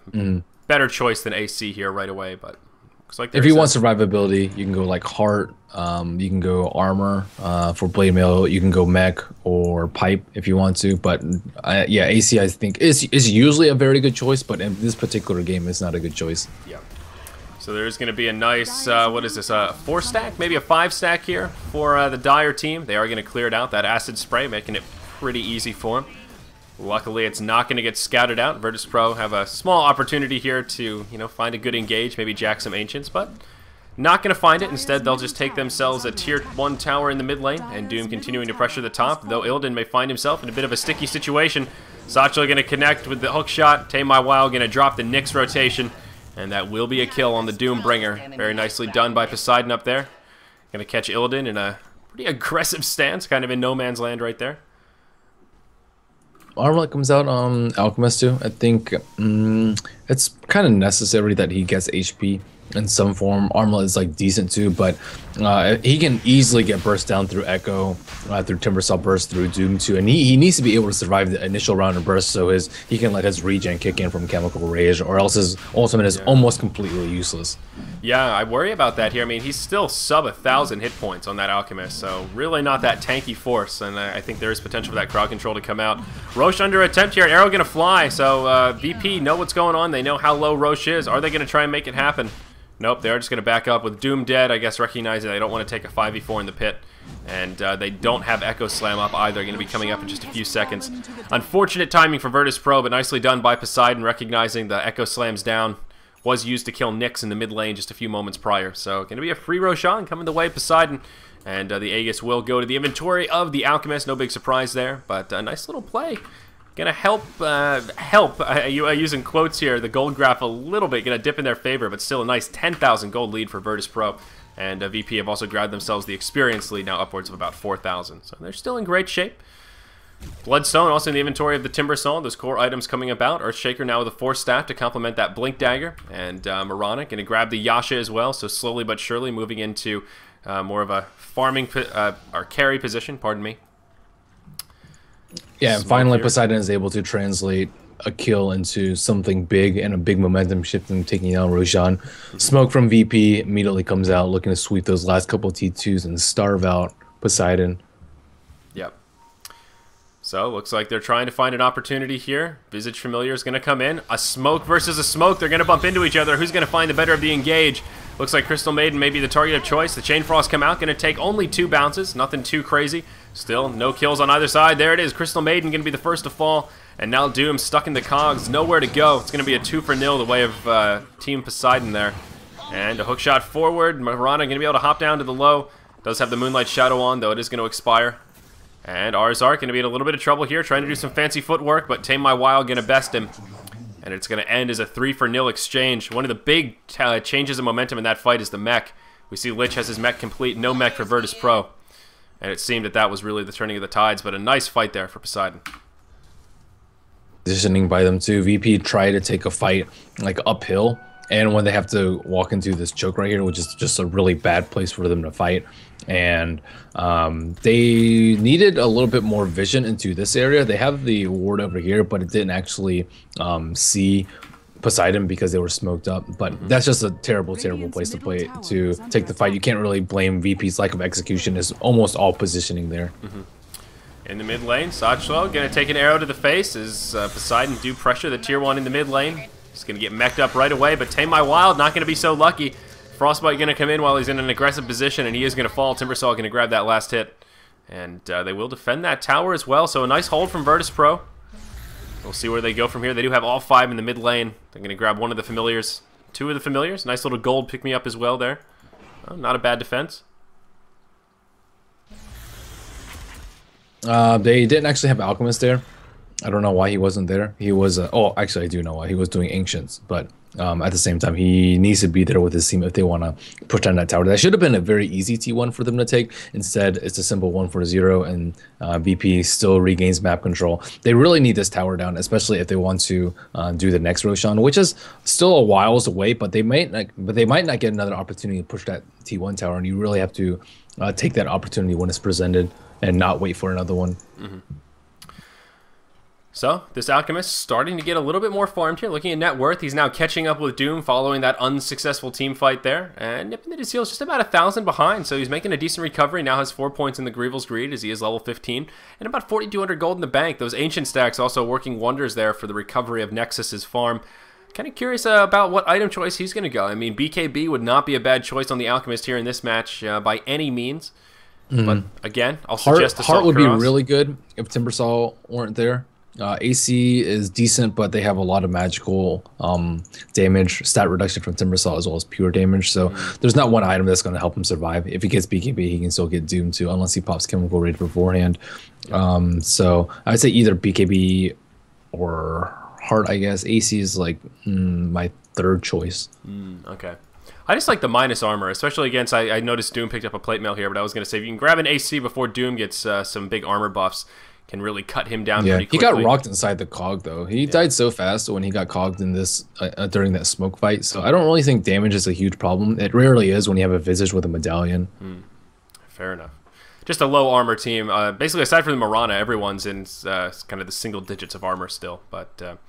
better choice than AC here right away, but looks like if you want survivability, you can go like Heart, you can go Armor for Blade Mail, you can go Mech or Pipe if you want to, but yeah, AC I think is usually a very good choice, but in this particular game it's not a good choice. Yeah. So there's going to be a nice, what is this, 4-stack, maybe a 5-stack here for the Dire team. They are going to clear it out, that Acid Spray, making it pretty easy for them. Luckily, it's not going to get scouted out. Virtus.pro have a small opportunity here to, find a good engage, maybe jack some Ancients, but not going to find it. Instead, they'll just take themselves a tier 1 tower in the mid lane, and Doom continuing to pressure the top, though Illidan may find himself in a bit of a sticky situation. Satchel going to connect with the hook shot. Tame My Wild going to drop the Nyx rotation, and that will be a kill on the Doom Bringer. Very nicely done by Poseidon up there. Going to catch Illidan in a pretty aggressive stance, kind of in no man's land right there. Armlet comes out on Alchemist too. I think it's kind of necessary that he gets HP in some form. Armlet is like decent too, but he can easily get burst down through Echo, through Timbersaw burst, through Doom too, and he needs to be able to survive the initial round of burst so he can let his regen kick in from Chemical Rage, or else his ultimate is almost completely useless. Yeah, I worry about that here. I mean, he's still sub 1,000 hit points on that Alchemist, so really not that tanky force, and I think there is potential for that crowd control to come out. Roche under attempt here, arrow gonna fly, so VP know what's going on. They know how low Roche is. Are they gonna try and make it happen? Nope, they are just going to back up with Doom dead, I guess recognizing they don't want to take a 5v4 in the pit. And they don't have Echo Slam up either, going to be coming up in just a few seconds. Unfortunate timing for Virtus.pro, but nicely done by Poseidon, recognizing the Echo Slams down. Was used to kill Nyx in the mid lane just a few moments prior. So going to be a free Roshan coming the way of Poseidon. And the Aegis will go to the inventory of the Alchemist, no big surprise there, but a nice little play. Gonna help using quotes here, the gold graph a little bit, gonna dip in their favor, but still a nice 10,000 gold lead for Virtus.pro. And VP have also grabbed themselves the experience lead, now upwards of about 4,000. So they're still in great shape. Bloodstone also in the inventory of the Timbersaw, those core items coming about. Earthshaker now with a 4-staff to complement that Blink Dagger. And Morana gonna grab the Yasha as well, so slowly but surely moving into more of a farming, or carry position, pardon me. Yeah, and finally Poseidon is able to translate a kill into something big and a big momentum shift and taking down Roshan. Smoke from VP immediately comes out looking to sweep those last couple T2s and starve out Poseidon. Yep. So looks like they're trying to find an opportunity here. Visage Familiar is going to come in. A smoke versus a smoke. They're going to bump into each other. Who's going to find the better of the engage? Looks like Crystal Maiden may be the target of choice. The Chain Frost come out. Going to take only 2 bounces. Nothing too crazy. Still, no kills on either side. There it is. Crystal Maiden going to be the first to fall. And now Doom stuck in the cogs. Nowhere to go. It's going to be a 2-0 the way of Team Poseidon there. And a hook shot forward. Marana going to be able to hop down to the low. Does have the Moonlight Shadow on, though it is going to expire. And Arzark going to be in a little bit of trouble here, trying to do some fancy footwork, but Tame My Wild going to best him. And it's going to end as a 3-for-0 exchange. One of the big changes of momentum in that fight is the mech. We see Lich has his mech complete, no mech for Virtus Pro. And it seemed that that was really the turning of the tides, but a nice fight there for Poseidon. Positioning by them too. VP tried to take a fight like uphill, and when they have to walk into this choke right here, which is just a really bad place for them to fight, and they needed a little bit more vision into this area. They have the ward over here, but it didn't actually see Poseidon because they were smoked up. But that's just a terrible place to play to take the fight. You can't really blame VP's lack of execution. It's almost all positioning there. In the mid lane, Sachlo going to take an arrow to the face as Poseidon do pressure the tier 1 in the mid lane. He's going to get mech'd up right away, but Tame My Wild not going to be so lucky. Frostbite going to come in while he's in an aggressive position, and he is going to fall. Timbersaw going to grab that last hit. And they will defend that tower as well, so a nice hold from Virtus Pro. We'll see where they go from here. They do have all 5 in the mid lane. They're going to grab one of the familiars. 2 of the familiars. Nice little gold pick-me-up as well there. Oh, not a bad defense. They didn't actually have Alchemist there. I don't know why he wasn't there. He was, oh, actually, I do know why. He was doing Ancients, but at the same time, he needs to be there with his team if they want to push down that tower. That should have been a very easy T1 for them to take. Instead, it's a simple 1-for-0, and VP still regains map control. They really need this tower down, especially if they want to do the next Roshan, which is still a whiles away, but they might not get another opportunity to push that T1 tower, and you really have to take that opportunity when it's presented and not wait for another one. So, this Alchemist starting to get a little bit more farmed here. Looking at net worth, he's now catching up with Doom following that unsuccessful team fight there. And nipping at his heels just about 1,000 behind, so he's making a decent recovery. Now has 4 points in the Grievel's Greed as he is level 15. And about 4,200 gold in the bank. Those Ancient stacks also working wonders there for the recovery of Nexus's farm. Kind of curious about what item choice he's going to go. I mean, BKB would not be a bad choice on the Alchemist here in this match by any means. But again, I'll suggest Heart would be really good if Timbersaw weren't there. AC is decent, but they have a lot of magical damage, stat reduction from Timbersaw as well as pure damage. So there's not one item that's going to help him survive. If he gets BKB, he can still get Doom too, unless he pops Chemical Raid beforehand. So I'd say either BKB or Heart, I guess. AC is like my third choice. Okay. I just like the minus armor, especially against, I noticed Doom picked up a plate mail here, but I was going to say, if you can grab an AC before Doom gets some big armor buffs, can really cut him down pretty quickly. He got rocked inside the cog, though. He died so fast when he got cogged in this during that smoke fight, so I don't really think damage is a huge problem. It rarely is when you have a Visage with a medallion. Fair enough. Just a low armor team. Basically, aside from the Marana, everyone's in kind of the single digits of armor still, but...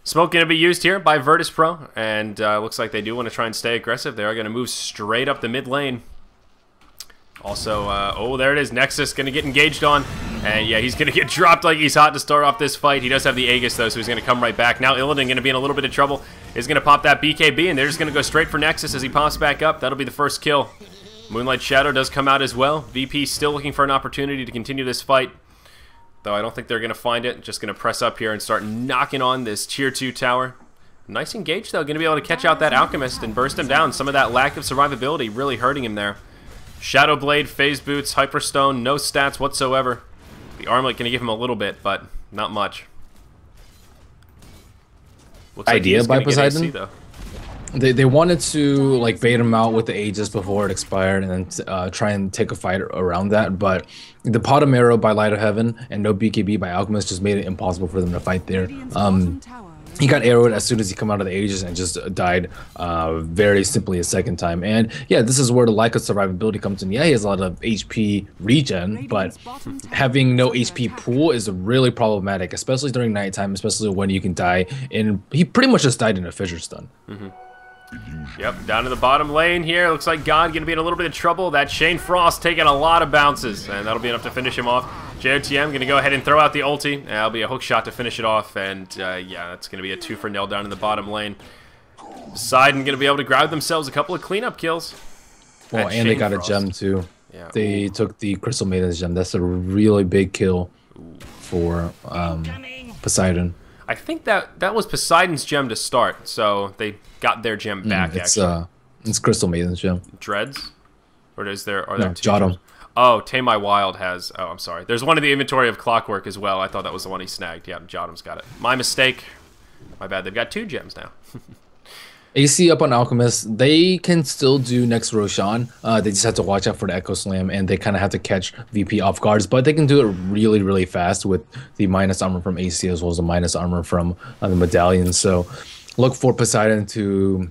Smoke going to be used here by Virtus Pro, and looks like they do want to try and stay aggressive. They are going to move straight up the mid lane. Also, oh, there it is. Nexus going to get engaged on, and yeah, he's going to get dropped like he's hot to start off this fight. He does have the Aegis, though, so he's going to come right back. Now Illidan going to be in a little bit of trouble. He's going to pop that BKB, and they're just going to go straight for Nexus as he pops back up. That'll be the first kill. Moonlight Shadow does come out as well. VP still looking for an opportunity to continue this fight. Though I don't think they're going to find it. Just going to press up here and start knocking on this tier 2 tower. Nice engage, though. Going to be able to catch out that Alchemist and burst him down. Some of that lack of survivability really hurting him there. Shadow Blade, Phase Boots, Hyperstone, no stats whatsoever. The Armlet going to give him a little bit, but not much. Looks Idea by Poseidon? AC, They wanted to like bait him out with the Aegis before it expired and then try and take a fight around that, but the Potom Arrow by Light of Heaven and no BKB by Alchemist just made it impossible for them to fight there. He got arrowed as soon as he came out of the Aegis and just died very simply a second time. And yeah, this is where the lack of survivability comes in. Yeah, he has a lot of HP regen, but having no HP pool is really problematic, especially during nighttime, especially when you can die. And he pretty much just died in a fissure stun. Yep, down to the bottom lane here. Looks like God going to be in a little bit of trouble. That Shane Frost taking a lot of bounces, and that'll be enough to finish him off. JOTM going to go ahead and throw out the ulti. That'll be a hook shot to finish it off, and yeah, that's going to be a 2-for-0 down in the bottom lane. Poseidon going to be able to grab themselves a couple of cleanup kills. Well, and they got a gem too. Yeah. They took the Crystal Maiden's gem. That's a really big kill for Poseidon. I think that was Poseidon's gem to start, so they got their gem back, actually. It's Crystal Maiden's gem. Dreads? Or are there two Jottam. gems? Oh, Tame My Wild has... Oh, I'm sorry. There's one in the inventory of Clockwork as well. I thought that was the one he snagged. Yeah, Jottam's got it. My mistake. My bad. They've got 2 gems now. AC up on Alchemist, they can still do next Roshan. They just have to watch out for the Echo Slam, and they kind of have to catch VP off guards. But they can do it really, really fast with the minus armor from AC as well as the minus armor from the medallion. So look for Poseidon to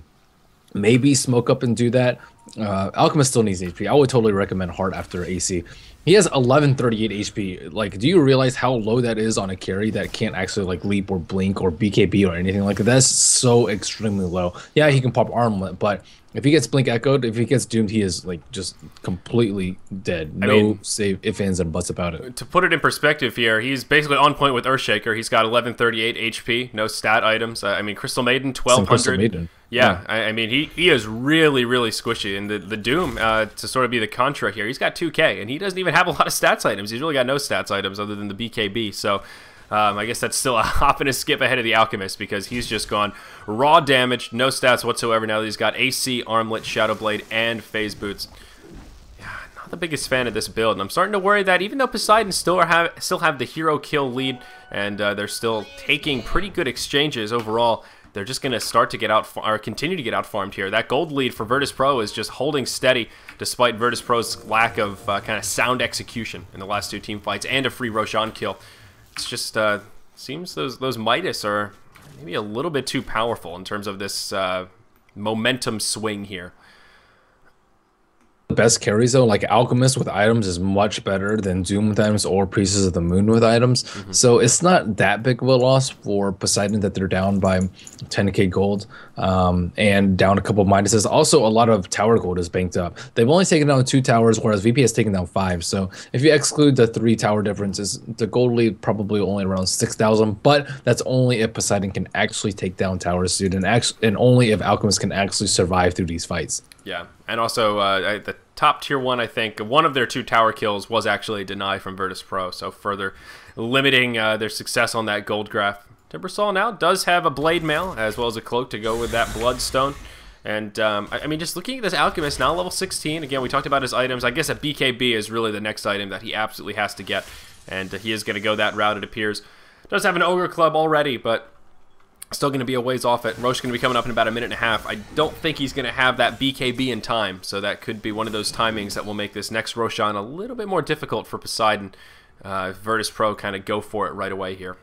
maybe smoke up and do that. Alchemist still needs HP. I would totally recommend Heart after AC. He has 1138 HP. Like, do you realize how low that is on a carry that can't actually like leap or blink or BKB or anything like that? That's so extremely low. Yeah, he can pop armlet, but if he gets blink echoed, if he gets doomed, he is like just completely dead. No save ifs, ands, and buts about it. To put it in perspective here, he's basically on point with Earthshaker. He's got 1138 HP, no stat items. I mean, Crystal Maiden, 1200. Crystal Maiden. Yeah, I mean, he is really, really squishy. And the Doom, to sort of be the contra here, he's got 2k, and he doesn't even have a lot of stats items. He's really got no stats items other than the BKB. So I guess that's still a hop and a skip ahead of the Alchemist because he's just gone raw damage, no stats whatsoever. Now that he's got AC, Armlet, Shadow Blade, and Phase Boots. Yeah, not the biggest fan of this build. And I'm starting to worry that even though Poseidon still have the hero kill lead, and they're still taking pretty good exchanges overall, they're just going to start to get out, or continue to get out farmed here. That gold lead for Virtus Pro is just holding steady despite Virtus Pro's lack of kind of sound execution in the last 2 team fights and a free Roshan kill. It's just seems those Midas are maybe a little bit too powerful in terms of this momentum swing here. The best carries though, like Alchemist with items is much better than Doom with items or Priestess of the Moon with items. So it's not that big of a loss for Poseidon that they're down by 10k gold and down a couple of Midases. Also, a lot of tower gold is banked up. They've only taken down 2 towers, whereas VP has taken down 5. So if you exclude the 3 tower differences, the gold lead probably only around 6,000. But that's only if Poseidon can actually take down towers, dude, and only if Alchemist can actually survive through these fights. Yeah, and also the top tier 1, I think, one of their 2 tower kills was actually a deny from Virtus Pro, so further limiting their success on that gold graph. Timbersaw now does have a blade mail as well as a cloak to go with that bloodstone. And, I mean, just looking at this Alchemist, now level 16, again, we talked about his items. I guess a BKB is really the next item that he absolutely has to get, and he is going to go that route, it appears. Does have an Ogre Club already, but still going to be a ways off it. Roche going to be coming up in about a minute and a half. I don't think he's going to have that BKB in time, so that could be one of those timings that will make this next Roshan a little bit more difficult for Poseidon. If Virtus Pro kind of go for it right away here.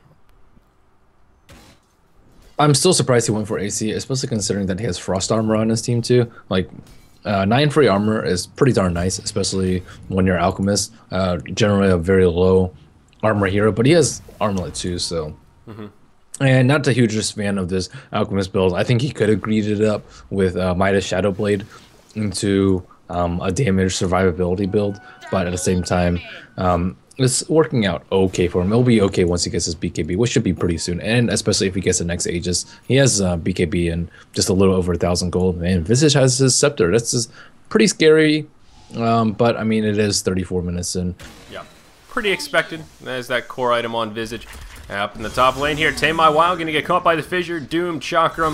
I'm still surprised he went for AC, especially considering that he has Frost Armor on his team too. Like, 9 free armor is pretty darn nice, especially when you're Alchemist. Generally a very low armor hero, but he has Armlet too, so... And not the hugest fan of this Alchemist build. I think he could have greeted it up with Midas Shadow Blade into a damage survivability build, but at the same time, it's working out okay for him. It'll be okay once he gets his BKB, which should be pretty soon, and especially if he gets the next Aegis. He has BKB and just a little over 1,000 gold, and Visage has his Scepter. That's just pretty scary, but I mean, it is 34 minutes in. Yeah, pretty expected. There's that core item on Visage. Up in the top lane here, Tame My Wild going to get caught by the Fissure, Doom, Chakram,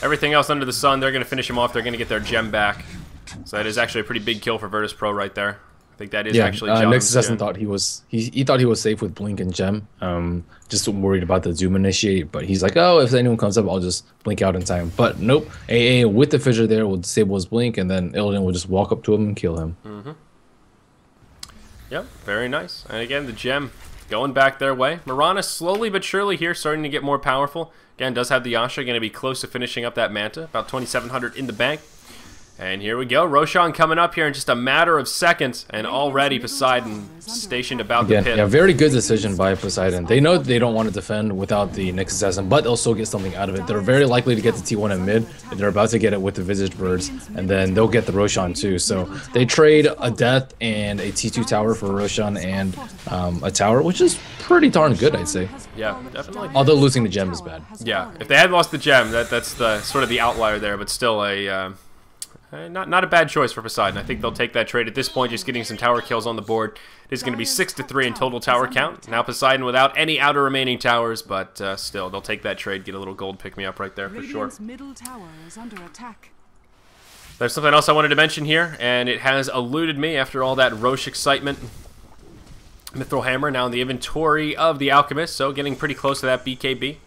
everything else under the sun. They're going to finish him off. They're going to get their gem back. So that is actually a pretty big kill for Virtus Pro right there. I think that is actually Next Assassin thought he thought he was safe with Blink and Gem. Just worried about the Doom Initiate, but he's like, oh, if anyone comes up, I'll just blink out in time. But nope, AA with the Fissure there will disable his Blink, and then Illidan will just walk up to him and kill him. Yep, very nice. And again, the Gem going back their way. Mirana slowly but surely here starting to get more powerful. Again, does have the Yasha, going to be close to finishing up that Manta. About 2,700 in the bank. And here we go. Roshan coming up here in just a matter of seconds. And already Poseidon stationed about the pit. Yeah, very good decision by Poseidon. They know they don't want to defend without the Next Assassin, but they'll still get something out of it. They're very likely to get the T1 in mid. They're about to get it with the Visage Birds. And then they'll get the Roshan too. So they trade a Death and a T2 tower for Roshan and a tower, which is pretty darn good, I'd say. Yeah, definitely. Although losing the gem is bad. Yeah, if they had lost the gem, that's the sort of the outlier there, but still a... not a bad choice for Poseidon. I think they'll take that trade at this point, just getting some tower kills on the board. It is going to be 6-3 in total tower count. Now Poseidon without any outer remaining towers, but still, they'll take that trade, get a little gold pick-me-up right there for sure. Middle tower is under attack. There's something else I wanted to mention here, and it has eluded me after all that Roche excitement. Mithril Hammer now in the inventory of the Alchemist, so getting pretty close to that BKB.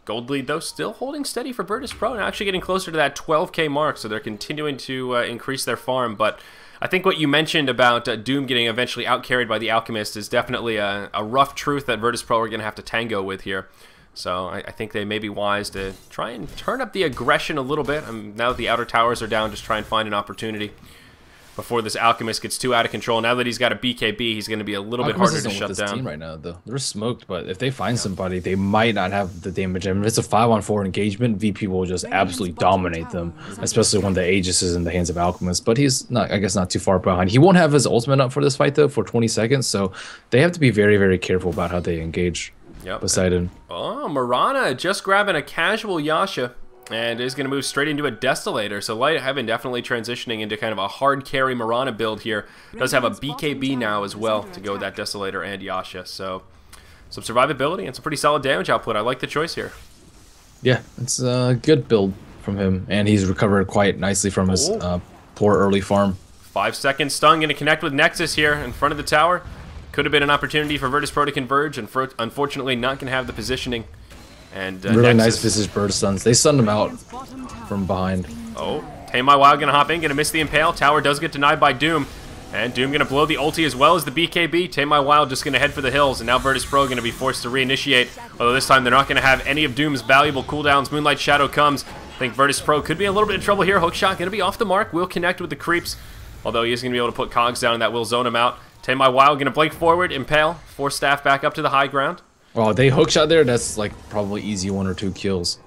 Gold lead, though, still holding steady for Virtus Pro, and actually getting closer to that 12k mark, so they're continuing to increase their farm. But I think what you mentioned about Doom getting eventually out-carried by the Alchemist is definitely a rough truth that Virtus Pro are going to have to tango with here. So I think they may be wise to try and turn up the aggression a little bit. Now that the outer towers are down, just try and find an opportunity before this Alchemist gets too out of control. Now that he's got a BKB, he's going to be a little bit harder to shut down. Team right now, though, they're smoked. But if they find somebody, they might not have the damage. I mean, if it's a 5-on-4 engagement, VP will just absolutely dominate them, especially when the Aegis is in the hands of Alchemist. But he's not, I guess, not too far behind. He won't have his ultimate up for this fight though for 20 seconds, so they have to be very, very careful about how they engage. Yep. Poseidon. Oh, Mirana just grabbing a casual Yasha and is going to move straight into a Desolator. So Light of Heaven definitely transitioning into kind of a hard carry Mirana build here. Does have a BKB now as well to go with that Desolator and Yasha. So some survivability and some pretty solid damage output. I like the choice here. Yeah, it's a good build from him, and he's recovered quite nicely from his poor early farm. 5-second stun, going to connect with Nexus here in front of the tower. Could have been an opportunity for Virtus Pro to converge, and unfortunately not going to have the positioning. And really nice Visage Bird stuns. They stunned him out from behind. Oh, Tame My Wild going to hop in, going to miss the Impale. Tower does get denied by Doom. And Doom going to blow the ulti as well as the BKB. Tame My Wild just going to head for the hills, and now Virtus Pro going to be forced to reinitiate. Although this time they're not going to have any of Doom's valuable cooldowns. Moonlight Shadow comes. I think Virtus Pro could be a little bit in trouble here. Hookshot going to be off the mark. Will connect with the creeps. Although he is going to be able to put cogs down, and that will zone him out. Tame My Wild going to blink forward, Impale, force Staff back up to the high ground. Well, they hookshot there. That's like probably easy 1 or 2 kills.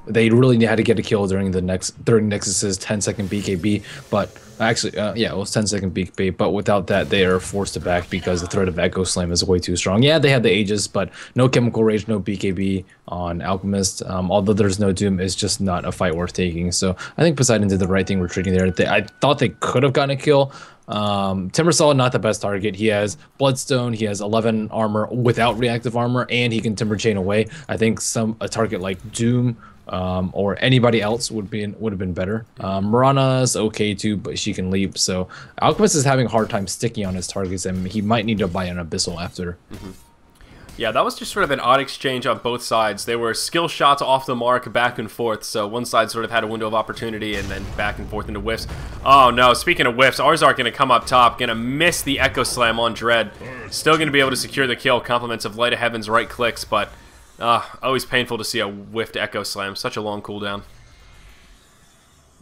They really had to get a kill during Nexus's 10-second BKB, but actually, yeah, it was 10-second BKB. But without that, they are forced to back because the threat of Echo Slam is way too strong. Yeah, they had the Aegis, but no Chemical Rage, no BKB on Alchemist. Although there's no Doom, it's just not a fight worth taking. So I think Poseidon did the right thing retreating there. I thought they could have gotten a kill. Timbersaw, not the best target. He has Bloodstone, he has 11 armor without reactive armor, and he can Timber Chain away. I think a target like Doom or anybody else would have been better. Mirana's okay too, but she can leap. So Alchemist is having a hard time sticking on his targets, and he might need to buy an Abyssal after. Yeah, that was just sort of an odd exchange on both sides. There were skill shots off the mark, back and forth, so one side sort of had a window of opportunity and then back and forth into whiffs. Oh no, speaking of whiffs, Arzark going to come up top, going to miss the Echo Slam on Dread. Still going to be able to secure the kill, compliments of Light of Heaven's right clicks, but always painful to see a whiffed Echo Slam. Such a long cooldown.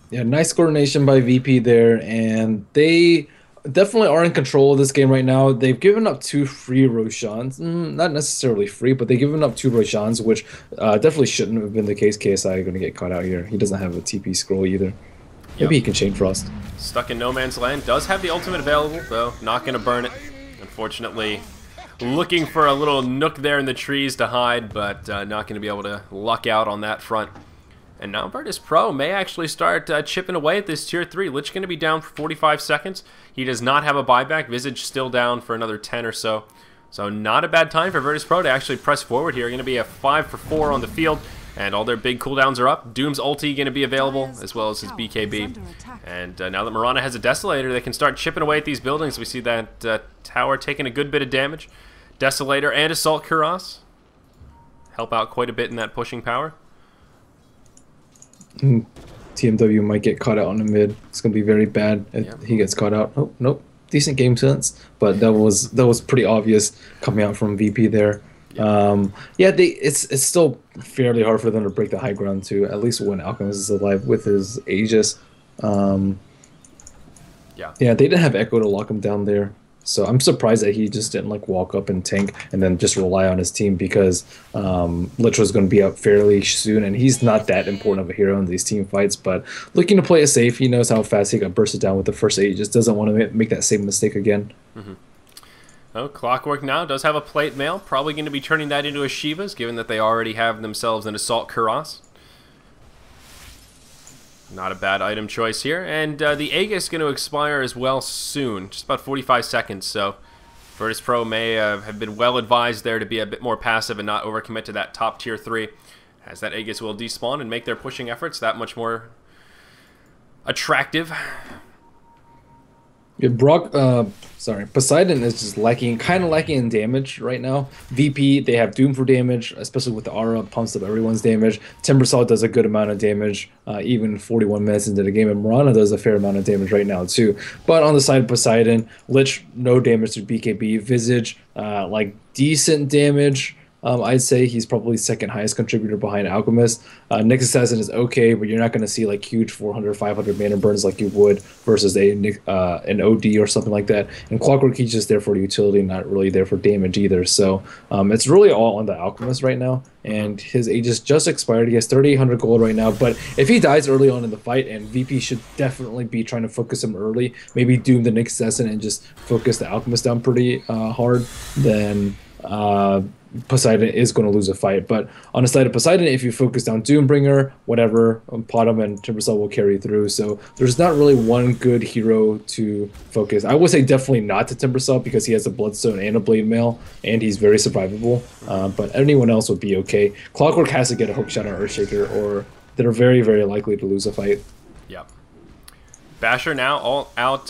Yeah, nice coordination by VP there, and they definitely are in control of this game right now. They've given up 2 free Roshans. Not necessarily free, but they've given up 2 Roshans, which definitely shouldn't have been the case. KSI going to get caught out here. He doesn't have a TP scroll either. Maybe he can Chain Frost. Stuck in no man's land. Does have the ultimate available, though. Not going to burn it. Unfortunately, looking for a little nook there in the trees to hide, but not going to be able to luck out on that front. And now Virtus Pro may actually start chipping away at this tier 3. Lich going to be down for 45 seconds. He does not have a buyback. Visage still down for another 10 or so. So not a bad time for Virtus Pro to actually press forward here. Going to be a 5 for 4 on the field. And all their big cooldowns are up. Doom's ulti going to be available, as well as his BKB. And now that Mirana has a Desolator, they can start chipping away at these buildings. We see that tower taking a good bit of damage. Desolator and Assault Cuirass help out quite a bit in that pushing power. TMW might get caught out on the mid. It's gonna be very bad if he gets caught out. Oh nope, decent game sense, but that was pretty obvious coming out from VP there. Yeah, it's still fairly hard for them to break the high ground too. At least when Alchemist is alive with his Aegis. Yeah, they didn't have Echo to lock him down there. So I'm surprised that he just didn't like walk up and tank and then just rely on his team, because Lich was going to be up fairly soon, and he's not that important of a hero in these team fights. But looking to play it safe, he knows how fast he got bursted down with the first Aegis. Just doesn't want to make that same mistake again. Oh, Clockwork now does have a plate mail. Probably going to be turning that into a Shiva's, given that they already have themselves an Assault Cuirass. Not a bad item choice here. And the Aegis is going to expire as well soon. Just about 45 seconds. So Virtus Pro may have been well advised there to be a bit more passive and not overcommit to that top tier 3. As that Aegis will despawn and make their pushing efforts that much more attractive. Yeah, Poseidon is just kind of lacking in damage right now. VP, they have Doom for damage, especially with the aura, pumps up everyone's damage. Timbersaw does a good amount of damage, even 41 minutes into the game, and Mirana does a fair amount of damage right now too. But on the side of Poseidon, Lich, no damage to BKB. Visage, like decent damage. I'd say he's probably second highest contributor behind Alchemist. Nyx Assassin is okay, but you're not going to see like huge 400, 500 mana burns like you would versus an OD or something like that. And Clockwork, he's just there for utility, not really there for damage either. So it's really all on the Alchemist right now. And his Aegis just expired. He has 3,800 gold right now. But if he dies early on in the fight, and VP should definitely be trying to focus him early, maybe doom the Nyx Assassin and just focus the Alchemist down pretty hard, then Poseidon is going to lose a fight. But on the side of Poseidon, if you focus down Doombringer, whatever, Potom and Timbersaw will carry through. So there's not really one good hero to focus. I would say definitely not to Timbersaw because he has a Bloodstone and a Blade Mail, and he's very survivable. But anyone else would be okay. Clockwork has to get a hookshot on Earthshaker, or they're very, very likely to lose a fight. Yep. Basher now all out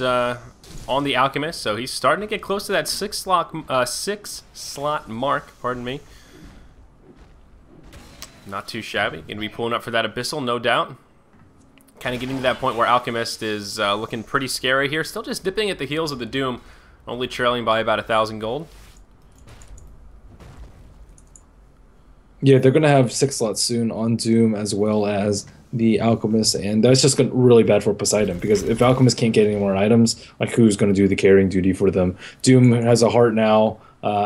on the Alchemist, so he's starting to get close to that six slot mark, pardon me. Not too shabby. Gonna be pulling up for that Abyssal, no doubt. Kind of getting to that point where Alchemist is looking pretty scary here. Still just dipping at the heels of the Doom, only trailing by about 1,000 gold. Yeah, they're gonna have 6 slots soon on Doom as well as the Alchemist, and that's just really bad for Poseidon because if Alchemist can't get any more items, like who's going to do the carrying duty for them? Doom has a heart now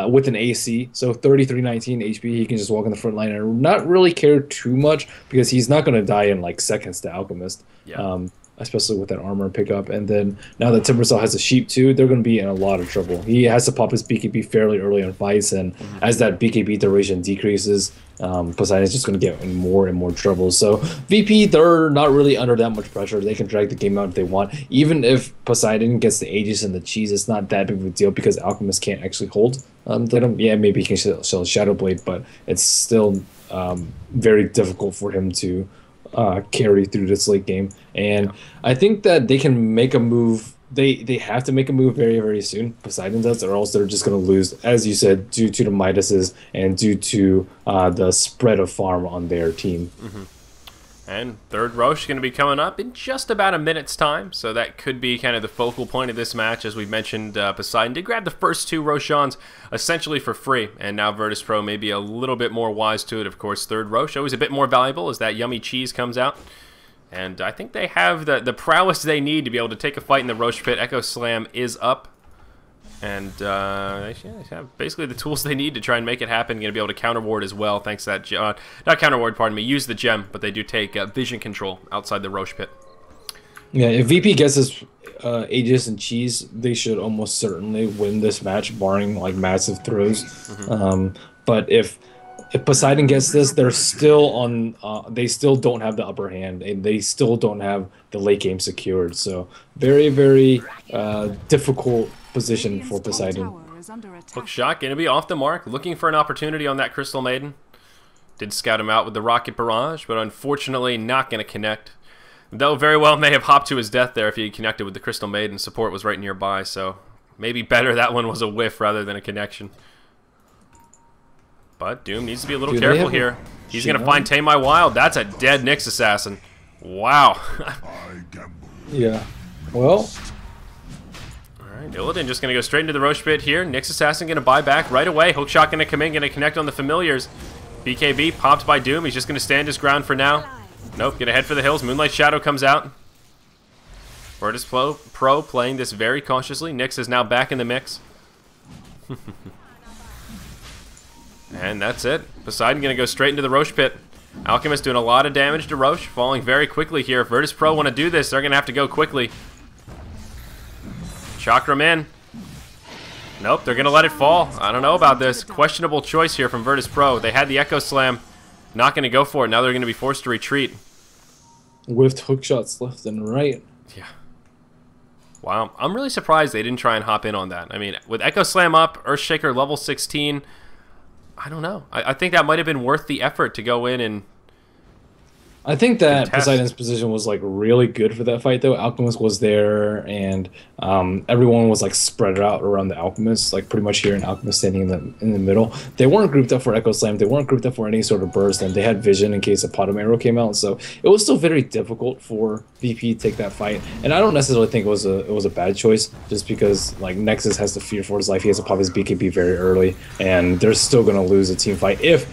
with an AC, so 3319 HP. He can just walk in the front line and not really care too much because he's not going to die in like seconds to Alchemist. Yeah. Especially with that armor pickup. And then now that Timbersaw has a sheep too, they're going to be in a lot of trouble. He has to pop his BKB fairly early on fights, and as that BKB duration decreases, Poseidon is just going to get in more and more trouble. So VP, they're not really under that much pressure. They can drag the game out if they want. Even if Poseidon gets the Aegis and the cheese, it's not that big of a deal because Alchemist can't actually hold them. Yeah, maybe he can sell Shadow Blade, but it's still very difficult for him to carry through this late game. And I think that they can make a move. They have to make a move very, very soon. Poseidon does, or else they're just going to lose, as you said, due to the Midases and due to the spread of farm on their team. And third Roche going to be coming up in just about a minute's time, so that could be kind of the focal point of this match. As we mentioned, Poseidon did grab the first 2 Roshans essentially for free, and now Virtus Pro may be a little bit more wise to it. Of course, third Roche always a bit more valuable as that yummy cheese comes out. And I think they have the prowess they need to be able to take a fight in the Roche pit. Echo Slam is up. And they have basically the tools they need to try and make it happen. Going to be able to counter ward as well, thanks to that, not counter ward, pardon me, use the gem, but they do take vision control outside the Roche pit. Yeah, if VP gets his Aegis and cheese, they should almost certainly win this match, barring like massive throws. But if Poseidon gets this, they're still on. They still don't have the upper hand, and they still don't have the late game secured. So very, very difficult position for Poseidon. Hook shot going to be off the mark, looking for an opportunity on that Crystal Maiden. Did scout him out with the Rocket Barrage, but unfortunately not going to connect. Though very well may have hopped to his death there if he connected with the Crystal Maiden. Support was right nearby, so maybe better that one was a whiff rather than a connection. But Doom needs to be a little careful here. He's going to find Tame My Wild. That's a dead Nyx Assassin. Wow. Yeah. Well. Alright, Illidan just going to go straight into the Roche pit here. Nyx Assassin going to buy back right away. Hookshot going to come in, going to connect on the Familiars. BKB popped by Doom. He's just going to stand his ground for now. Nope, going to head for the hills. Moonlight Shadow comes out. Virtus Pro playing this very cautiously. Nyx is now back in the mix. And that's it. Poseidon going to go straight into the Roche pit. Alchemist doing a lot of damage to Roche, falling very quickly here. If Virtus Pro want to do this, they're going to have to go quickly. Chakram in. Nope, they're going to let it fall. I don't know about this. Questionable choice here from Virtus Pro. They had the Echo Slam. Not going to go for it. Now they're going to be forced to retreat. Whiffed hook shots left and right. Yeah. Wow. I'm really surprised they didn't try and hop in on that. I mean, with Echo Slam up, Earthshaker level 16... I don't know. I think that might have been worth the effort to go in and... I think that Poseidon's position was like really good for that fight, though. Alchemist was there, and everyone was like spread out around the Alchemist, like pretty much here, and Alchemist standing in the middle. They weren't grouped up for Echo Slam. They weren't grouped up for any sort of burst, and they had vision in case a Potom arrow came out. So it was still very difficult for VP to take that fight. And I don't necessarily think it was a bad choice, just because like Nexus has to fear for his life. He has to pop his BKB very early, and they're still going to lose a team fight if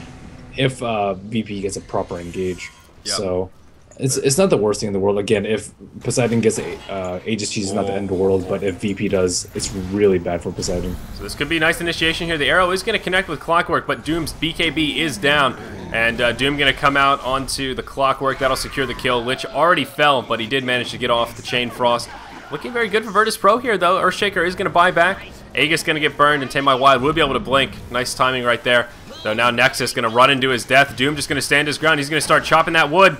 VP gets a proper engage. Yep. So it's not the worst thing in the world. Again, if Poseidon gets Aegis Cheese, it's not the end of the world, but if VP does, it's really bad for Poseidon. So this could be a nice initiation here. The arrow is going to connect with Clockwork, but Doom's BKB is down, and Doom going to come out onto the Clockwork. That'll secure the kill. Lich already fell, but he did manage to get off the Chain Frost. Looking very good for Virtus Pro here, though. Earthshaker is going to buy back. Aegis going to get burned, and Tame My Wild will be able to blink. Nice timing right there. So now Nexus going to run into his death. Doom just going to stand his ground. He's going to start chopping that wood.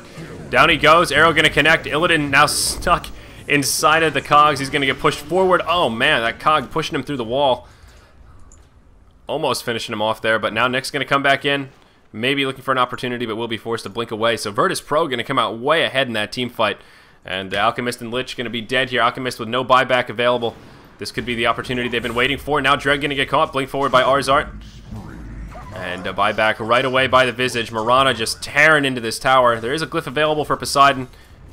Down he goes. Arrow going to connect. Illidan now stuck inside of the cogs. He's going to get pushed forward. Oh, man, that cog pushing him through the wall. Almost finishing him off there, but now Nick's going to come back in. Maybe looking for an opportunity, but will be forced to blink away. So Virtus Pro going to come out way ahead in that team fight. And Alchemist and Lich going to be dead here. Alchemist with no buyback available. This could be the opportunity they've been waiting for. Now Dread going to get caught. Blink forward by Arzart. And a buyback right away by the Visage. Mirana just tearing into this tower. There is a glyph available for Poseidon.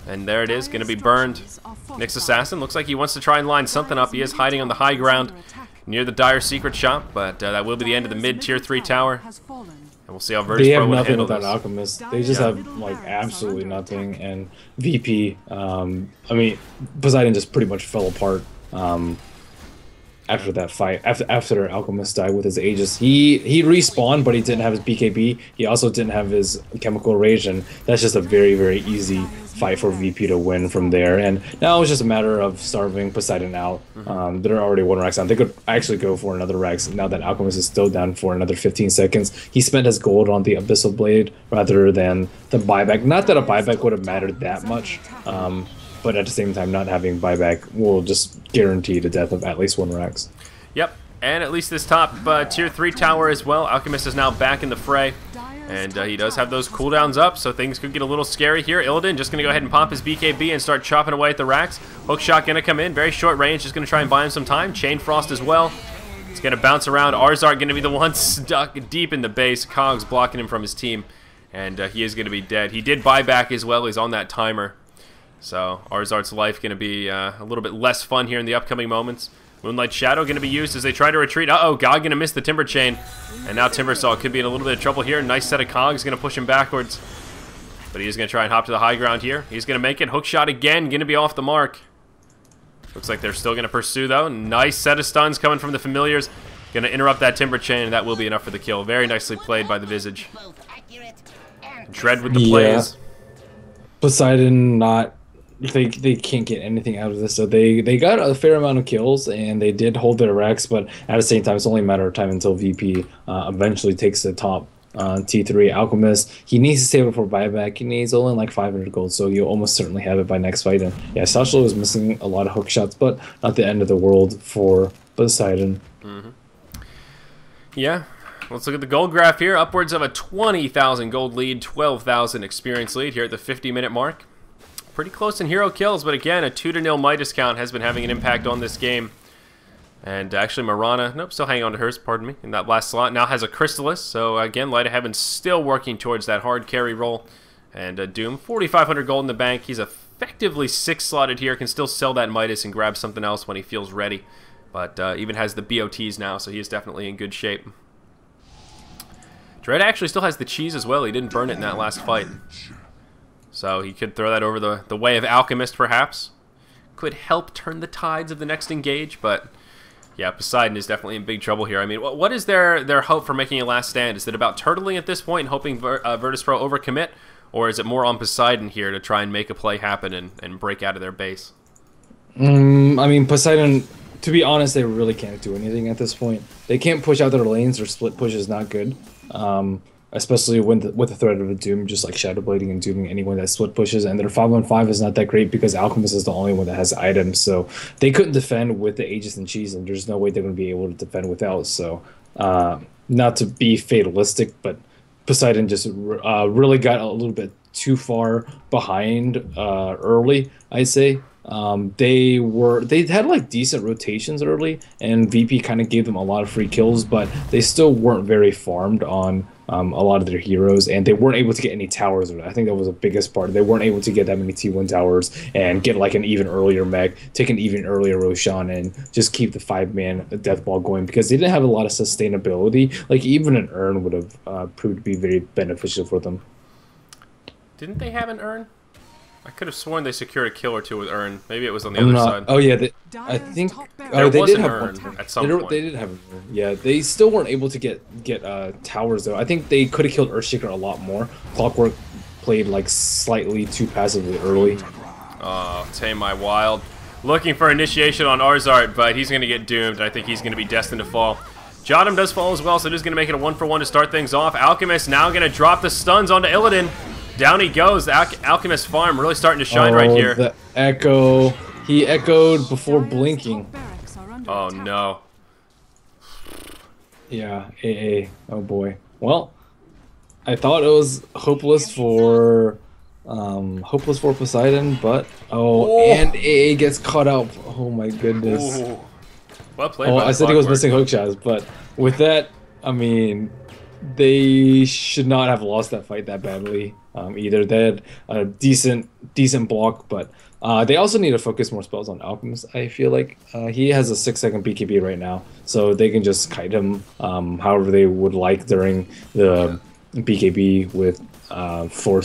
And there it is, going to be burned. Nyx Assassin looks like he wants to try and line something up. He is hiding on the high ground near the Dire Secret Shop. But that will be the end of the mid-tier 3 tower. And we'll see how Virtus Pro will handle this. They have nothing without Alchemist. They just have, like, absolutely nothing. And VP, I mean, Poseidon just pretty much fell apart. After that fight, after Alchemist died with his Aegis, he respawned, but he didn't have his BKB. He also didn't have his Chemical Rage, and that's just a very, very easy fight for VP to win from there. And now it's just a matter of starving Poseidon out. They're already 1 Rax down. They could actually go for another Rax now that Alchemist is still down for another 15 seconds. He spent his gold on the Abyssal Blade rather than the buyback. Not that a buyback would have mattered that much. But at the same time, not having buyback will just guarantee the death of at least 1 Rax. Yep, and at least this top tier 3 tower as well. Alchemist is now back in the fray, and he does have those cooldowns up, so things could get a little scary here. Illidan just going to go ahead and pop his BKB and start chopping away at the Rax. Hookshot going to come in, very short range, just going to try and buy him some time. Chain Frost as well. It's going to bounce around. Arzart going to be the one stuck deep in the base. Cogs blocking him from his team, and he is going to be dead. He did buy back as well. He's on that timer. So Arzart's life going to be a little bit less fun here in the upcoming moments. Moonlight Shadow going to be used as they try to retreat. Uh-oh, God going to miss the Timber Chain. And now Timbersaw could be in a little bit of trouble here. Nice set of cogs going to push him backwards. But he's going to try and hop to the high ground here. He's going to make it. Hookshot again, going to be off the mark. Looks like they're still going to pursue, though. Nice set of stuns coming from the Familiars. Going to interrupt that Timber Chain, and that will be enough for the kill. Very nicely played by the Visage. Dread with the plays. Poseidon not... They can't get anything out of this, so they got a fair amount of kills, and they did hold their Rex, but at the same time, it's only a matter of time until VP eventually takes the top T3. Alchemist, he needs to save it for buyback. He needs only like 500 gold, so you'll almost certainly have it by next fight. And yeah, Sashlo is missing a lot of hook shots, but not the end of the world for Poseidon. Yeah. Let's look at the gold graph here. Upwards of a 20,000 gold lead, 12,000 experience lead here at the 50-minute mark. Pretty close in hero kills, but again, a 2-0 Midas count has been having an impact on this game. And actually, Mirana, nope, still hanging on to hers, pardon me, in that last slot. Now has a Chrysalis, so again, Light of Heaven still working towards that hard carry roll. And Doom, 4,500 gold in the bank. He's effectively 6-slotted here, can still sell that Midas and grab something else when he feels ready. But even has the BOTs now, so he is definitely in good shape. Dread actually still has the cheese as well. He didn't burn it in that last fight. So he could throw that over the way of Alchemist, perhaps. Could help turn the tides of the next engage, but yeah, Poseidon is definitely in big trouble here. I mean, what is their hope for making a last stand? Is it about turtling at this point and hoping Virtus Pro overcommit, or is it more on Poseidon here to try and make a play happen and break out of their base? I mean, Poseidon, to be honest, they really can't do anything at this point. They can't push out their lanes. Their split push is not good. Especially with the threat of a Doom, just like Shadowblading and dooming anyone that split pushes. And their 5-on-5 is not that great because Alchemist is the only one that has items. So they couldn't defend with the Aegis and Cheese, and there's no way they're going to be able to defend without. So not to be fatalistic, but Poseidon just really got a little bit too far behind early, I say. They had like decent rotations early, and VP kind of gave them a lot of free kills, but they still weren't very farmed on a lot of their heroes, and they weren't able to get any towers. I think that was the biggest part. They weren't able to get that many T1 towers and get like an even earlier mech, take an even earlier Roshan, and just keep the 5-man death ball going, because they didn't have a lot of sustainability. Like even an Urn would have proved to be very beneficial for them. Didn't they have an Urn? I could have sworn they secured a kill or two with Urn. Maybe it was on the other side. Oh yeah, I think they did have Urn at some point. They did have an Urn. Yeah, they still weren't able to get towers though. I think they could have killed Earthshaker a lot more. Clockwork played like slightly too passively early. Oh, Tame My Wild. Looking for initiation on Arzart, but he's going to get doomed. I think he's going to be destined to fall. Jotum does fall as well, so it is going to make it a 1-for-1 to start things off. Alchemist now going to drop the stuns onto Illidan. Down he goes. The Alchemist farm really starting to shine right here. The echo. He echoed before blinking. Oh no. Yeah, AA. Oh boy. Well, I thought it was hopeless for Poseidon, but and AA gets caught out. Oh my goodness. Ooh. Well played. By I said he was missing hook shots, but with that, I mean, they should not have lost that fight that badly. Either they had a decent block, but they also need to focus more spells on Alchemist. I feel like he has a 6-second BKB right now, so they can just kite him however they would like during the BKB with four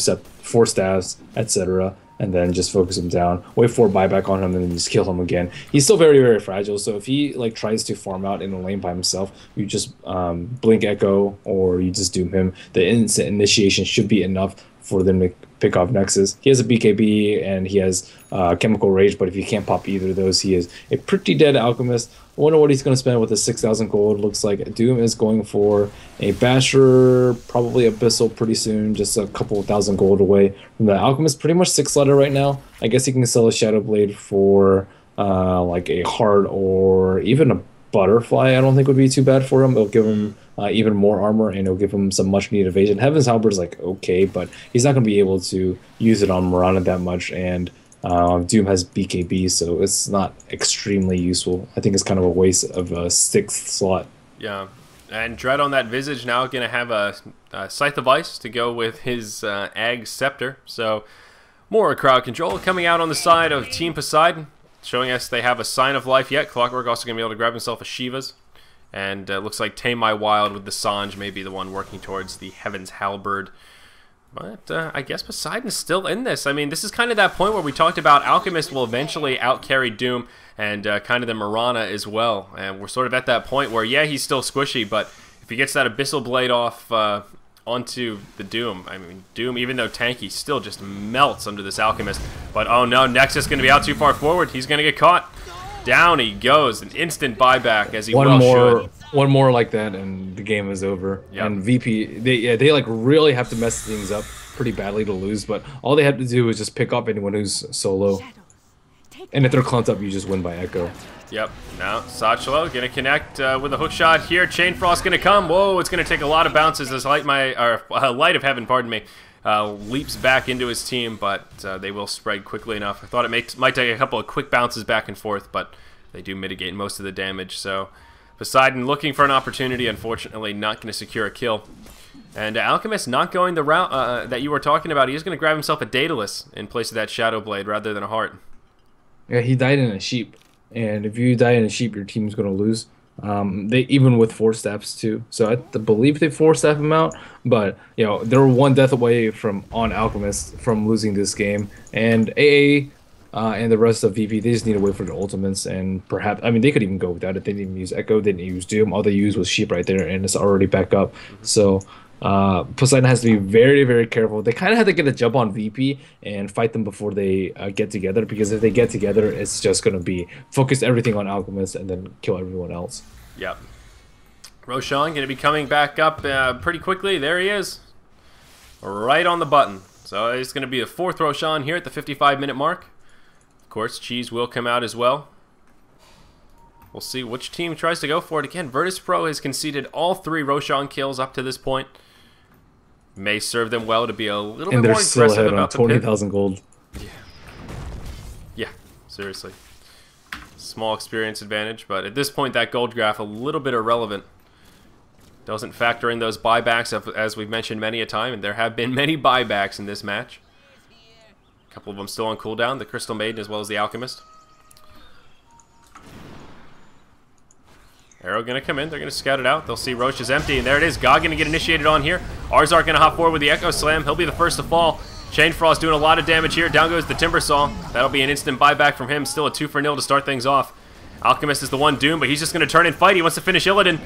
staffs, etc. And then just focus him down, wait for a buyback on him, and then just kill him again. He's still very, very fragile, so if he like tries to farm out in the lane by himself, you just blink echo or you just doom him. The instant initiation should be enough for them to pick off Nexus. He has a BKB and he has Chemical Rage, but if you can't pop either of those, he is a pretty dead Alchemist. I wonder what he's going to spend with the 6,000 gold. Looks like Doom is going for a Basher, probably Abyssal pretty soon, just a couple of thousand gold away from the Alchemist. Pretty much 6-letter right now. I guess he can sell a Shadow Blade for like a Heart or even a Butterfly. I don't think would be too bad for him. It'll give him even more armor, and it'll give him some much needed evasion. Heaven's Halberd is like okay, but he's not going to be able to use it on Mirana that much, and Doom has BKB, so it's not extremely useful. I think it's kind of a waste of a 6th slot. Yeah, and Dread on that Visage now going to have a Scythe of Ice to go with his Ag Scepter. So more crowd control coming out on the side of Team Poseidon, showing us they have a Sign of Life yet. Clockwork also going to be able to grab himself a Shiva's. And looks like Tame My Wild with the Sange may be the one working towards the Heaven's Halberd. But I guess Poseidon's still in this. I mean, this is kind of that point where we talked about Alchemist will eventually outcarry Doom and kind of the Mirana as well. And we're sort of at that point where, yeah, he's still squishy, but if he gets that Abyssal Blade off onto the Doom, I mean, Doom, even though tanky, still just melts under this Alchemist. But oh no, Nexus going to be out too far forward. He's going to get caught. Down he goes, an instant buyback as he should. One more like that, and the game is over. Yep. And VP, they like really have to mess things up pretty badly to lose. But all they have to do is just pick up anyone who's solo, and if they're clumped up, you just win by echo. Yep. Now Sachelo gonna connect with a hook shot here. Chain Frost gonna come. Whoa! It's gonna take a lot of bounces as Light of Heaven, pardon me, leaps back into his team, but they will spread quickly enough. I thought it might take a couple of quick bounces back and forth, but they do mitigate most of the damage. So Poseidon looking for an opportunity, unfortunately not going to secure a kill. And Alchemist not going the route that you were talking about. He's going to grab himself a Daedalus in place of that Shadow Blade rather than a Heart. Yeah, he died in a sheep, and if you die in a sheep, your team's going to lose. They even with 4 staffs too, so I believe they 4-staff him out. But you know, they were 1 death away on Alchemist from losing this game, and AA and the rest of VP, they just need to wait for the ultimates, and perhaps, I mean, they could even go without it. They didn't even use Echo, they didn't use Doom. All they used was Sheep right there, and it's already back up. So Poseidon has to be very, very careful. They kind of have to get a jump on VP and fight them before they get together, because if they get together, it's just going to be focus everything on Alchemist and then kill everyone else. Yep. Roshan going to be coming back up pretty quickly. There he is. Right on the button. So it's going to be the 4th Roshan here at the 55-minute mark. Of course, Cheese will come out as well. We'll see which team tries to go for it again. Virtus Pro has conceded all 3 Roshan kills up to this point. May serve them well to be a little and bit they're more still aggressive ahead on about the pit. 20,000 gold. Yeah, seriously. Small experience advantage, but at this point that gold graph a little bit irrelevant. Doesn't factor in those buybacks, as we've mentioned many a time, and there have been many buybacks in this match. A couple of them still on cooldown, the Crystal Maiden as well as the Alchemist. Arrow going to come in. They're going to scout it out. They'll see Roche is empty, and there it is. God going to get initiated on here. Arzark going to hop forward with the Echo Slam. He'll be the first to fall. Chain Frost doing a lot of damage here. Down goes the Timber Saw. That'll be an instant buyback from him. Still a 2-for-0 to start things off. Alchemist is the one doomed, but he's just going to turn and fight. He wants to finish Illidan,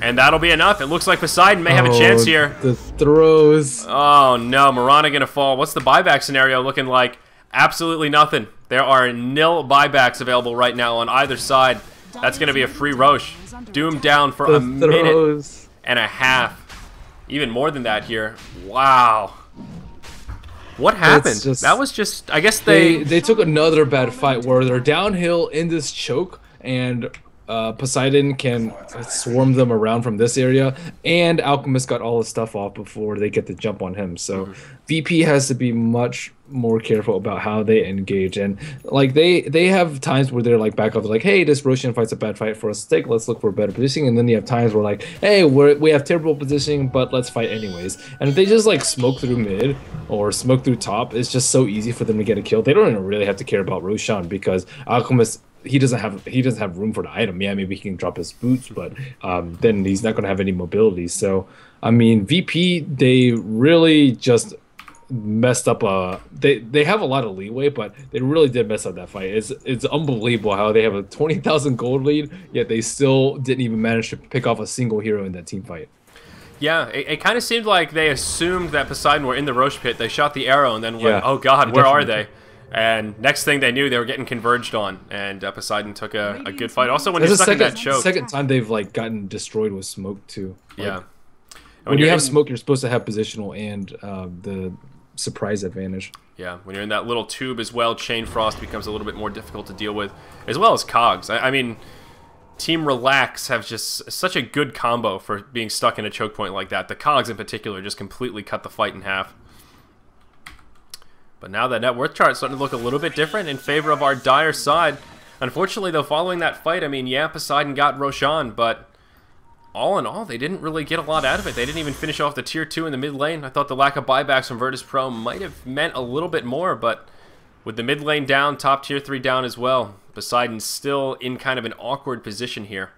and that'll be enough. It looks like Poseidon may have a chance here. The throws. Oh, no. Mirana going to fall. What's the buyback scenario looking like? Absolutely nothing. There are nil buybacks available right now on either side. That's going to be a free Roche. Doomed down for a minute and a half. Even more than that here. Wow. What happened? That was just... I guess they took another bad fight where they're downhill in this choke, and Poseidon can swarm them around from this area, and Alchemist got all his stuff off before they get the jump on him. So VP has to be much more careful about how they engage, and like they have times where they're like back up, like, hey, this Roshan fight's a bad fight for us to take, let's look for a better positioning, and then you have times where like, hey, we have terrible positioning, but let's fight anyways. And if they just like smoke through mid or smoke through top, it's just so easy for them to get a kill. They don't even really have to care about Roshan, because Alchemist, he doesn't have room for the item. Yeah, maybe he can drop his boots, but then he's not going to have any mobility. So I mean, VP, they really just messed up. They have a lot of leeway, but they really did mess up that fight. It's unbelievable how they have a 20,000 gold lead, yet they still didn't even manage to pick off a single hero in that team fight. Yeah, it kind of seemed like they assumed that Poseidon were in the Roche pit. They shot the arrow and then went, oh god, where are they? And next thing they knew, they were getting converged on, and Poseidon took a good fight. Also, when you're stuck in that choke, second time they've like gotten destroyed with smoke too. Like, yeah. When you have smoke, you're supposed to have positional and the surprise advantage. Yeah, when you're in that little tube as well, Chain Frost becomes a little bit more difficult to deal with, as well as Cogs. I mean, Team Relax have just such a good combo for being stuck in a choke point like that. The Cogs in particular just completely cut the fight in half. But now that net worth chart is starting to look a little bit different in favor of our dire side. Unfortunately, though, following that fight, I mean, yeah, Poseidon got Roshan, but all in all, they didn't really get a lot out of it. They didn't even finish off the tier 2 in the mid lane. I thought the lack of buybacks from Virtus Pro might have meant a little bit more, but with the mid lane down, top tier 3 down as well, Poseidon's still in kind of an awkward position here.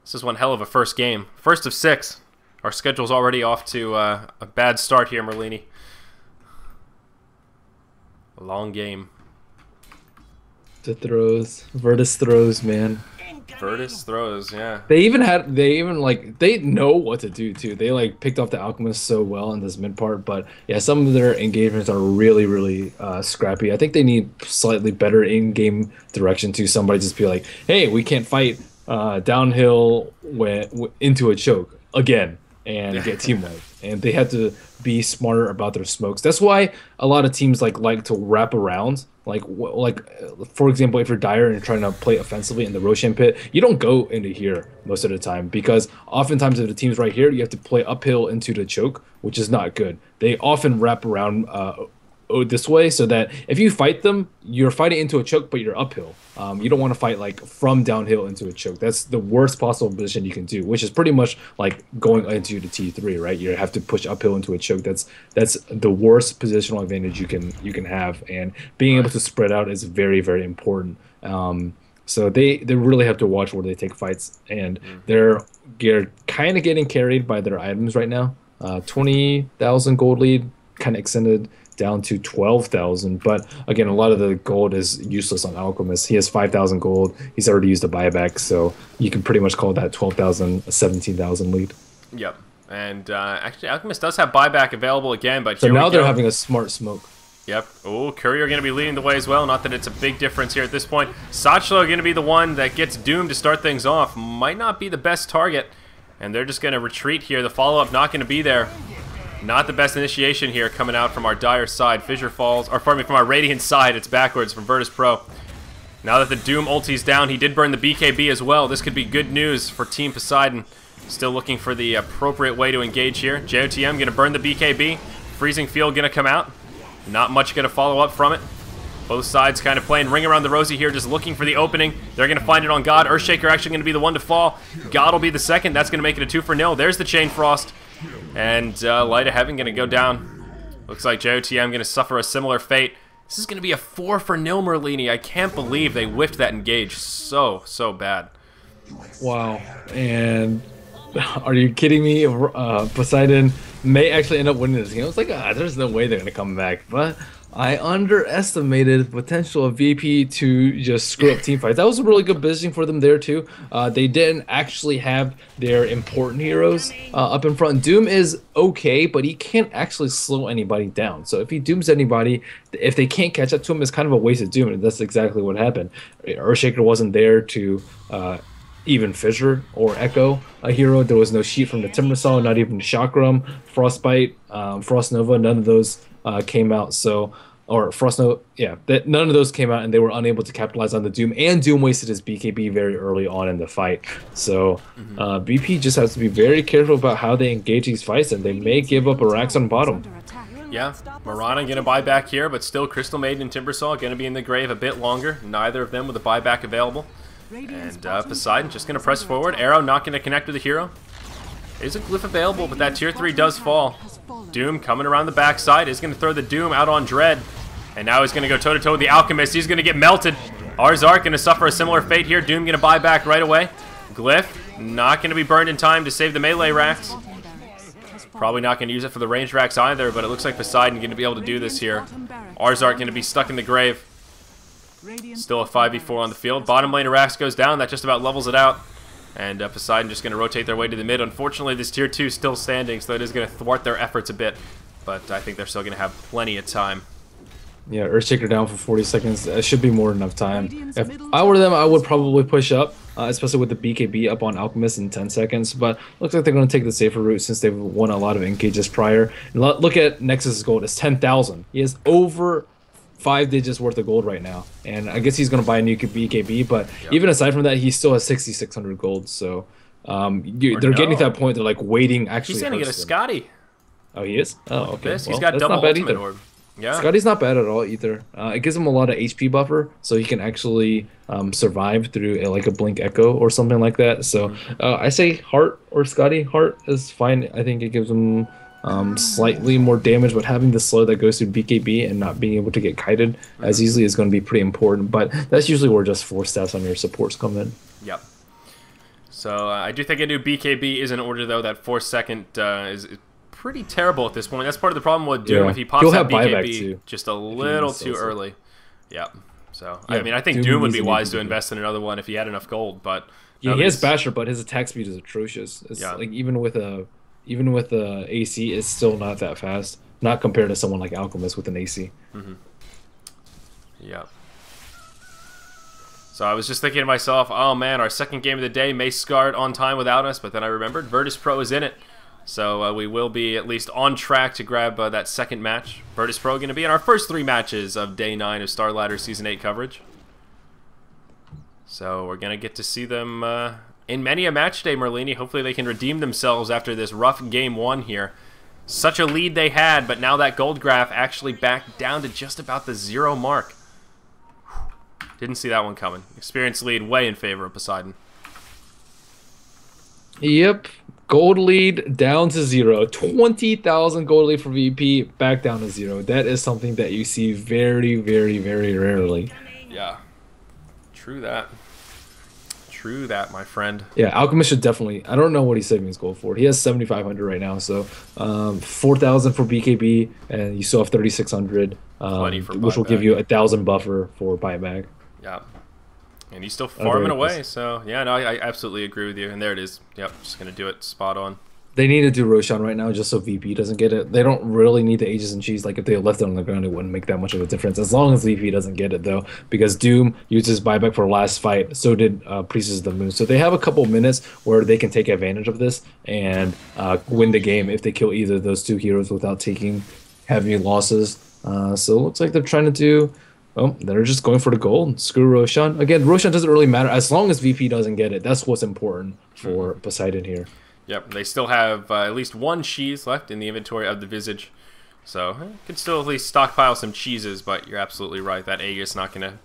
This is one hell of a first game. First of 6. Our schedule's already off to a bad start here, Merlini. A long game. The throws. Virtus throws, man. Virtus throws, yeah. They know what to do too. They like picked off the Alchemist so well in this mid part, but yeah, some of their engagements are really scrappy. I think they need slightly better in-game direction to somebody just be like, hey, we can't fight downhill into a choke again and get team wiped. And they had to be smarter about their smokes. That's why a lot of teams like to wrap around. Like for example, if you're Dire and you're trying to play offensively in the Roshan pit, you don't go into here most of the time, because oftentimes if the team's right here, you have to play uphill into the choke, which is not good. They often wrap around this way, so that if you fight them, you're fighting into a choke, but you're uphill. You don't want to fight like from downhill into a choke. That's the worst possible position you can do, which is pretty much like going into the T3, right? You have to push uphill into a choke. That's the worst positional advantage you can have, and being able to spread out is very important. So they really have to watch where they take fights, and they're kind of getting carried by their items right now. 20,000 gold lead, kind of extended down to 12,000, but again, a lot of the gold is useless on Alchemist. He has 5,000 gold. He's already used a buyback, so you can pretty much call that 12,000 a 17,000 lead. Yep, and actually, Alchemist does have buyback available again, but so now they're having a smart smoke. Yep. Oh, Courier going to be leading the way as well. Not that it's a big difference here at this point. Sachlo going to be the one that gets doomed to start things off. Might not be the best target, and they're just going to retreat here. The follow-up not going to be there. Not the best initiation here coming out from our Dire side. Fissure falls, or pardon me, from our Radiant side. It's backwards from Virtus Pro. Now that the Doom ulti's down, he did burn the BKB as well. This could be good news for Team Poseidon. Still looking for the appropriate way to engage here. JOTM going to burn the BKB. Freezing Field going to come out. Not much going to follow up from it. Both sides kind of playing ring around the rosy here, just looking for the opening. They're going to find it on God. Earthshaker actually going to be the one to fall. God will be the second. That's going to make it a 2-0. There's the Chain Frost. And Light of Heaven going to go down. Looks like JOTM going to suffer a similar fate. This is going to be a 4-0 Merlini. I can't believe they whiffed that engage so bad. Wow. And are you kidding me? Poseidon may actually end up winning this game. It's like, there's no way they're going to come back. But I underestimated the potential of VP to just screw up team fights. That was a really good positioning for them there too. They didn't actually have their important heroes up in front. Doom is okay, but he can't actually slow anybody down. So if he dooms anybody, if they can't catch up to him, it's kind of a waste of Doom, and that's exactly what happened. Earthshaker wasn't there to even Fissure or Echo a hero. There was no sheet from the Timbersaw, not even Chakram, Frostbite, Frost Nova, none of those came out. So, or Frost Nova, yeah, none of those came out, and they were unable to capitalize on the Doom. And Doom wasted his BKB very early on in the fight. So, BP just has to be very careful about how they engage these fights, and they may give up a Rax on bottom. Yeah, Mirana going to buy back here, but still Crystal Maiden and Timbersaw going to be in the grave a bit longer. Neither of them with a buyback available. And Poseidon just going to press forward. Arrow not going to connect with the hero. There's a glyph available, but that tier 3 does fall. Doom coming around the backside is going to throw the Doom out on Dread. And now he's going to go toe-to-toe with the Alchemist. He's going to get melted. Arzark going to suffer a similar fate here. Doom going to buy back right away. Glyph not going to be burned in time to save the melee racks. Probably not going to use it for the ranged racks either, but it looks like Poseidon going to be able to do this here. Arzark going to be stuck in the grave. Still a 5v4 on the field. Bottom lane of Rax goes down. That just about levels it out. And Poseidon just going to rotate their way to the mid. Unfortunately, this tier 2 is still standing, so it is going to thwart their efforts a bit. But I think they're still going to have plenty of time. Yeah, Earthshaker down for 40 seconds. That should be more than enough time. If I were them, I would probably push up, especially with the BKB up on Alchemist in 10 seconds. But looks like they're going to take the safer route since they've won a lot of engages prior. And look at Nexus's gold. It's 10,000. He has over 5 digits worth of gold right now, and I guess he's going to buy a new BKB, but even aside from that, he still has 6,600 gold, so they're getting to that point, they're like waiting actually. He's going to get a Scotty. Oh, he is? Oh, okay. He's got double ultimate orb. Yeah. Scotty's not bad at all either. It gives him a lot of HP buffer, so he can actually survive through like a Blink Echo or something like that, so I say Heart or Scotty. Heart is fine. I think it gives him slightly more damage, but having the slow that goes through BKB and not being able to get kited as easily is going to be pretty important. But that's usually where just 4 stats on your supports come in. Yep. So I do think a new BKB is in order, though. That 4-second is pretty terrible at this point. That's part of the problem with Doom. If he pops that BKB just a little too early. Yep. So I mean, I think Doom would be wise to invest in another one if he had enough gold. But yeah, he has Basher, but his attack speed is atrocious. It's like even with the AC, it's still not that fast. Not compared to someone like Alchemist with an AC. Yep. So I was just thinking to myself, oh man, our second game of the day may start on time without us, but then I remembered Virtus Pro is in it. So we will be at least on track to grab that second match. Virtus Pro going to be in our first 3 matches of Day 9 of Starladder Season 8 coverage. So we're going to get to see them in many a match day, Merlini. Hopefully they can redeem themselves after this rough game 1 here. Such a lead they had, but now that gold graph actually backed down to just about the 0 mark. Didn't see that one coming. Experience lead way in favor of Poseidon. Yep. Gold lead down to 0. 20,000 gold lead for VP, back down to 0. That is something that you see very, very, very rarely. Yeah. True that. True that, my friend. Yeah, Alchemist should definitely... I don't know what he's saving his gold for. He has 7,500 right now, so 4,000 for BKB, and you still have 3,600, which will give you 1,000 buffer for buyback. Yeah. And he's still farming away, so... Yeah, no, I absolutely agree with you. And there it is. Yep, just going to do it spot on. They need to do Roshan right now just so VP doesn't get it. They don't really need the Aegis and Cheese. Like, if they left it on the ground, it wouldn't make that much of a difference. As long as VP doesn't get it, though. Because Doom used his buyback for last fight. So did Priestess of the Moon. So they have a couple minutes where they can take advantage of this and win the game if they kill either of those 2 heroes without taking heavy losses. So it looks like they're trying to do Oh, they're just going for the gold. Screw Roshan. Again, Roshan doesn't really matter as long as VP doesn't get it. That's what's important for Poseidon here. Yep, they still have at least one cheese left in the inventory of the Visage. So, can still at least stockpile some cheeses, but you're absolutely right. That Aegis not going to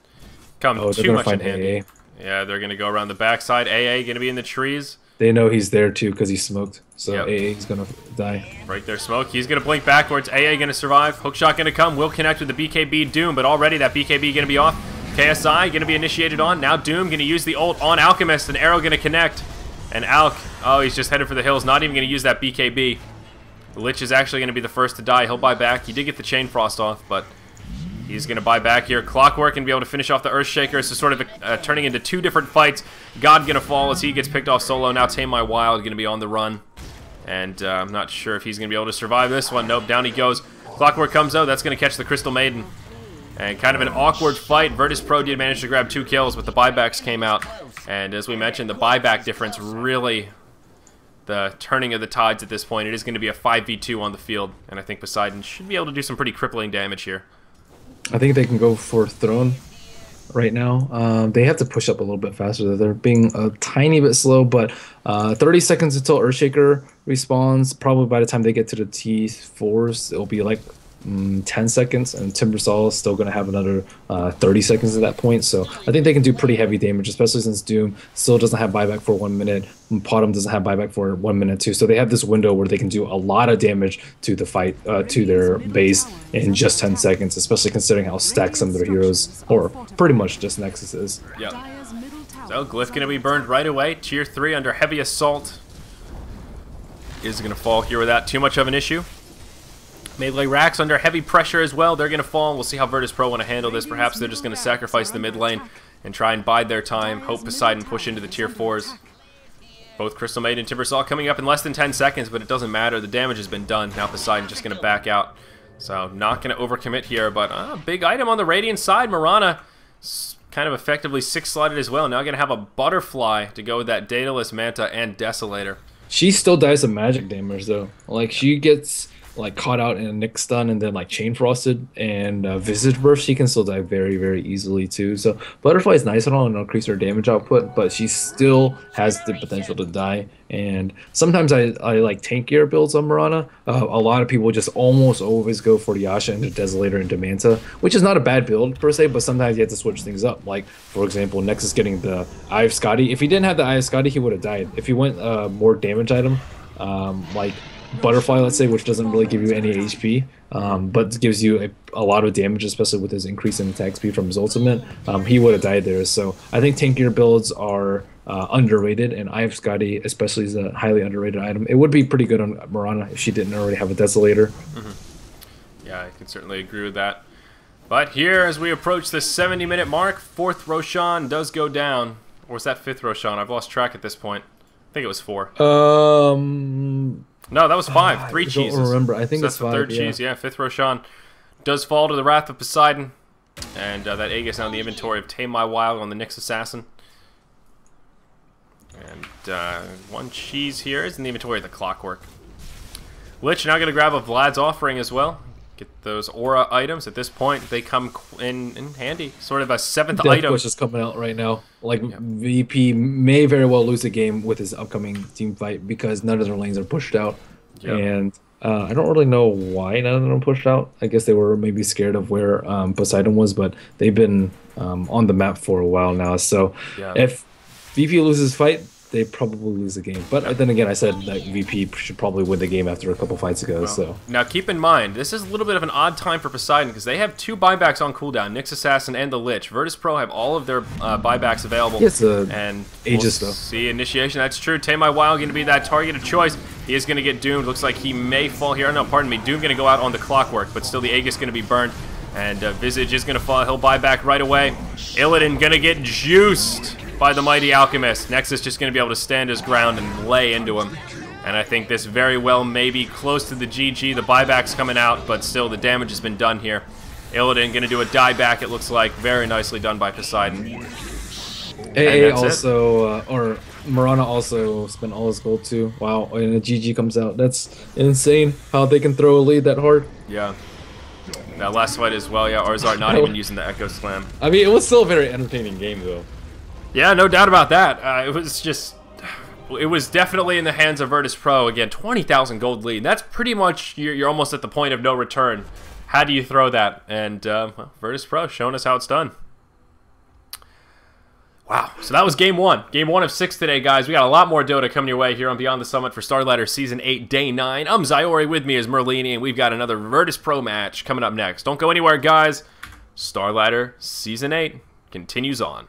come too much in handy. Yeah, they're going to go around the backside. AA going to be in the trees. They know he's there too because he smoked. So AA is going to die. Right there, smoke. He's going to blink backwards. AA going to survive. Hookshot going to come. Will connect with the BKB Doom, but already that BKB going to be off. KSI going to be initiated on. Now Doom going to use the ult on Alchemist. An arrow going to connect. And Alk, oh, he's just headed for the hills. Not even going to use that BKB. The Lich is actually going to be the first to die. He'll buy back. He did get the Chain Frost off, but he's going to buy back here. Clockwork going to be able to finish off the Earthshaker. So sort of turning into two different fights. God going to fall as he gets picked off solo. Now Tame My Wild going to be on the run. And I'm not sure if he's going to be able to survive this one. Nope, down he goes. Clockwork comes out. That's going to catch the Crystal Maiden. And kind of an awkward fight. Virtus Pro did manage to grab 2 kills, but the buybacks came out. And as we mentioned, the buyback difference really the turning of the tides at this point. It is going to be a 5v2 on the field, and I think Poseidon should be able to do some pretty crippling damage here. I think they can go for Throne right now. They have to push up a little bit faster. They're being a tiny bit slow, but 30 seconds until Earthshaker respawns. Probably by the time they get to the T4s, it'll be like 10 seconds, and Timbersaw is still going to have another 30 seconds at that point. So I think they can do pretty heavy damage, especially since Doom still doesn't have buyback for 1 minute. Potom doesn't have buyback for 1 minute too. So they have this window where they can do a lot of damage to the fight, to their base in just 10 seconds, especially considering how stacked some of their heroes, or pretty much just Nexus is. Yep. So Glyph going to be burned right away. Tier 3 under heavy assault is going to fall here without too much of an issue. Melee Rax under heavy pressure as well. They're going to fall. We'll see how Virtus Pro want to handle this. Perhaps they're just going to sacrifice the mid lane and try and bide their time. Hope Poseidon push into the tier 4s. Both Crystal Maiden and Timbersaw coming up in less than 10 seconds, but it doesn't matter. The damage has been done. Now Poseidon just going to back out. So not going to overcommit here, but big item on the Radiant side. Mirana kind of effectively 6-slotted as well. Now going to have a Butterfly to go with that Daedalus Manta and Desolator. She still dies of magic damage though. Like she gets like caught out in a Nick stun and then like chain frosted and visage burst, she can still die very, very easily too. So Butterfly is nice and all and increase her damage output, but she still has the potential to die. And sometimes I like tankier builds on Mirana. A lot of people just almost always go for the Yasha and the Desolator and Manta, which is not a bad build per se, but sometimes you have to switch things up. Like for example, Nexus getting the Eye of Scotty. If he didn't have the Eye of Scotty, he would have died. If he went more damage item, like Butterfly, let's say, which doesn't really give you any HP, but gives you a lot of damage, especially with his increase in attack speed from his ultimate, he would have died there. So I think tankier builds are underrated, and Eye of Scotty especially is a highly underrated item. It would be pretty good on Mirana if she didn't already have a Desolator. Yeah, I can certainly agree with that. But here, as we approach the 70-minute mark, 4th Roshan does go down. Or was that 5th Roshan? I've lost track at this point. I think it was 4. No, that was 5. 3 cheeses. I don't remember. I think so it's that's 5. The 3rd cheese. Yeah, 5th Roshan does fall to the wrath of Poseidon. And that Aegis now in the inventory of Tame My Wild on the Nyx Assassin. And 1 cheese here is in the inventory of the Clockwork. Lich now going to grab a Vlad's Offering as well. Get those aura items. At this point, they come in handy. Sort of a 7th Death item. Wish is coming out right now. Like, VP may very well lose the game with his upcoming team fight because none of their lanes are pushed out. Yep. And I don't really know why none of them are pushed out. I guess they were maybe scared of where Poseidon was, but they've been on the map for a while now. So if VP loses fight, they probably lose the game. But then again, I said that VP should probably win the game after a couple fights ago. Well, so now keep in mind, this is a little bit of an odd time for Poseidon because they have 2 buybacks on cooldown, Nyx Assassin and the Lich. Virtus Pro have all of their buybacks available. Yes, and Aegis we'll see initiation. That's true. Tame My Wild going to be that targeted choice. He is going to get doomed. Looks like he may fall here. No, pardon me. Doom going to go out on the Clockwork, but still the Aegis going to be burned. And Visage is going to fall. He'll buy back right away. Illidan going to get juiced by the mighty Alchemist. Nexus just going to be able to stand his ground and lay into him. And I think this very well may be close to the GG. The buyback's coming out, but still the damage has been done here. Illidan going to do a dieback, it looks like. Very nicely done by Poseidon. AA also, or Mirana also spent all his gold too. Wow, and a GG comes out. That's insane how they can throw a lead that hard. Yeah. That last fight as well, yeah, Arzar not even using the Echo Slam. I mean, it was still a very entertaining game, though. Yeah, no doubt about that. It was definitely in the hands of Virtus Pro. Again, 20,000 gold lead. That's pretty much, you're almost at the point of no return. How do you throw that? And well, Virtus Pro showing us how it's done. Wow, so that was game 1. Game 1 of 6 today, guys. We got a lot more Dota coming your way here on Beyond the Summit for Starladder Season 8, Day 9. I'm Zyori, with me is Merlini, and we've got another Virtus Pro match coming up next. Don't go anywhere, guys. Starladder Season 8 continues on.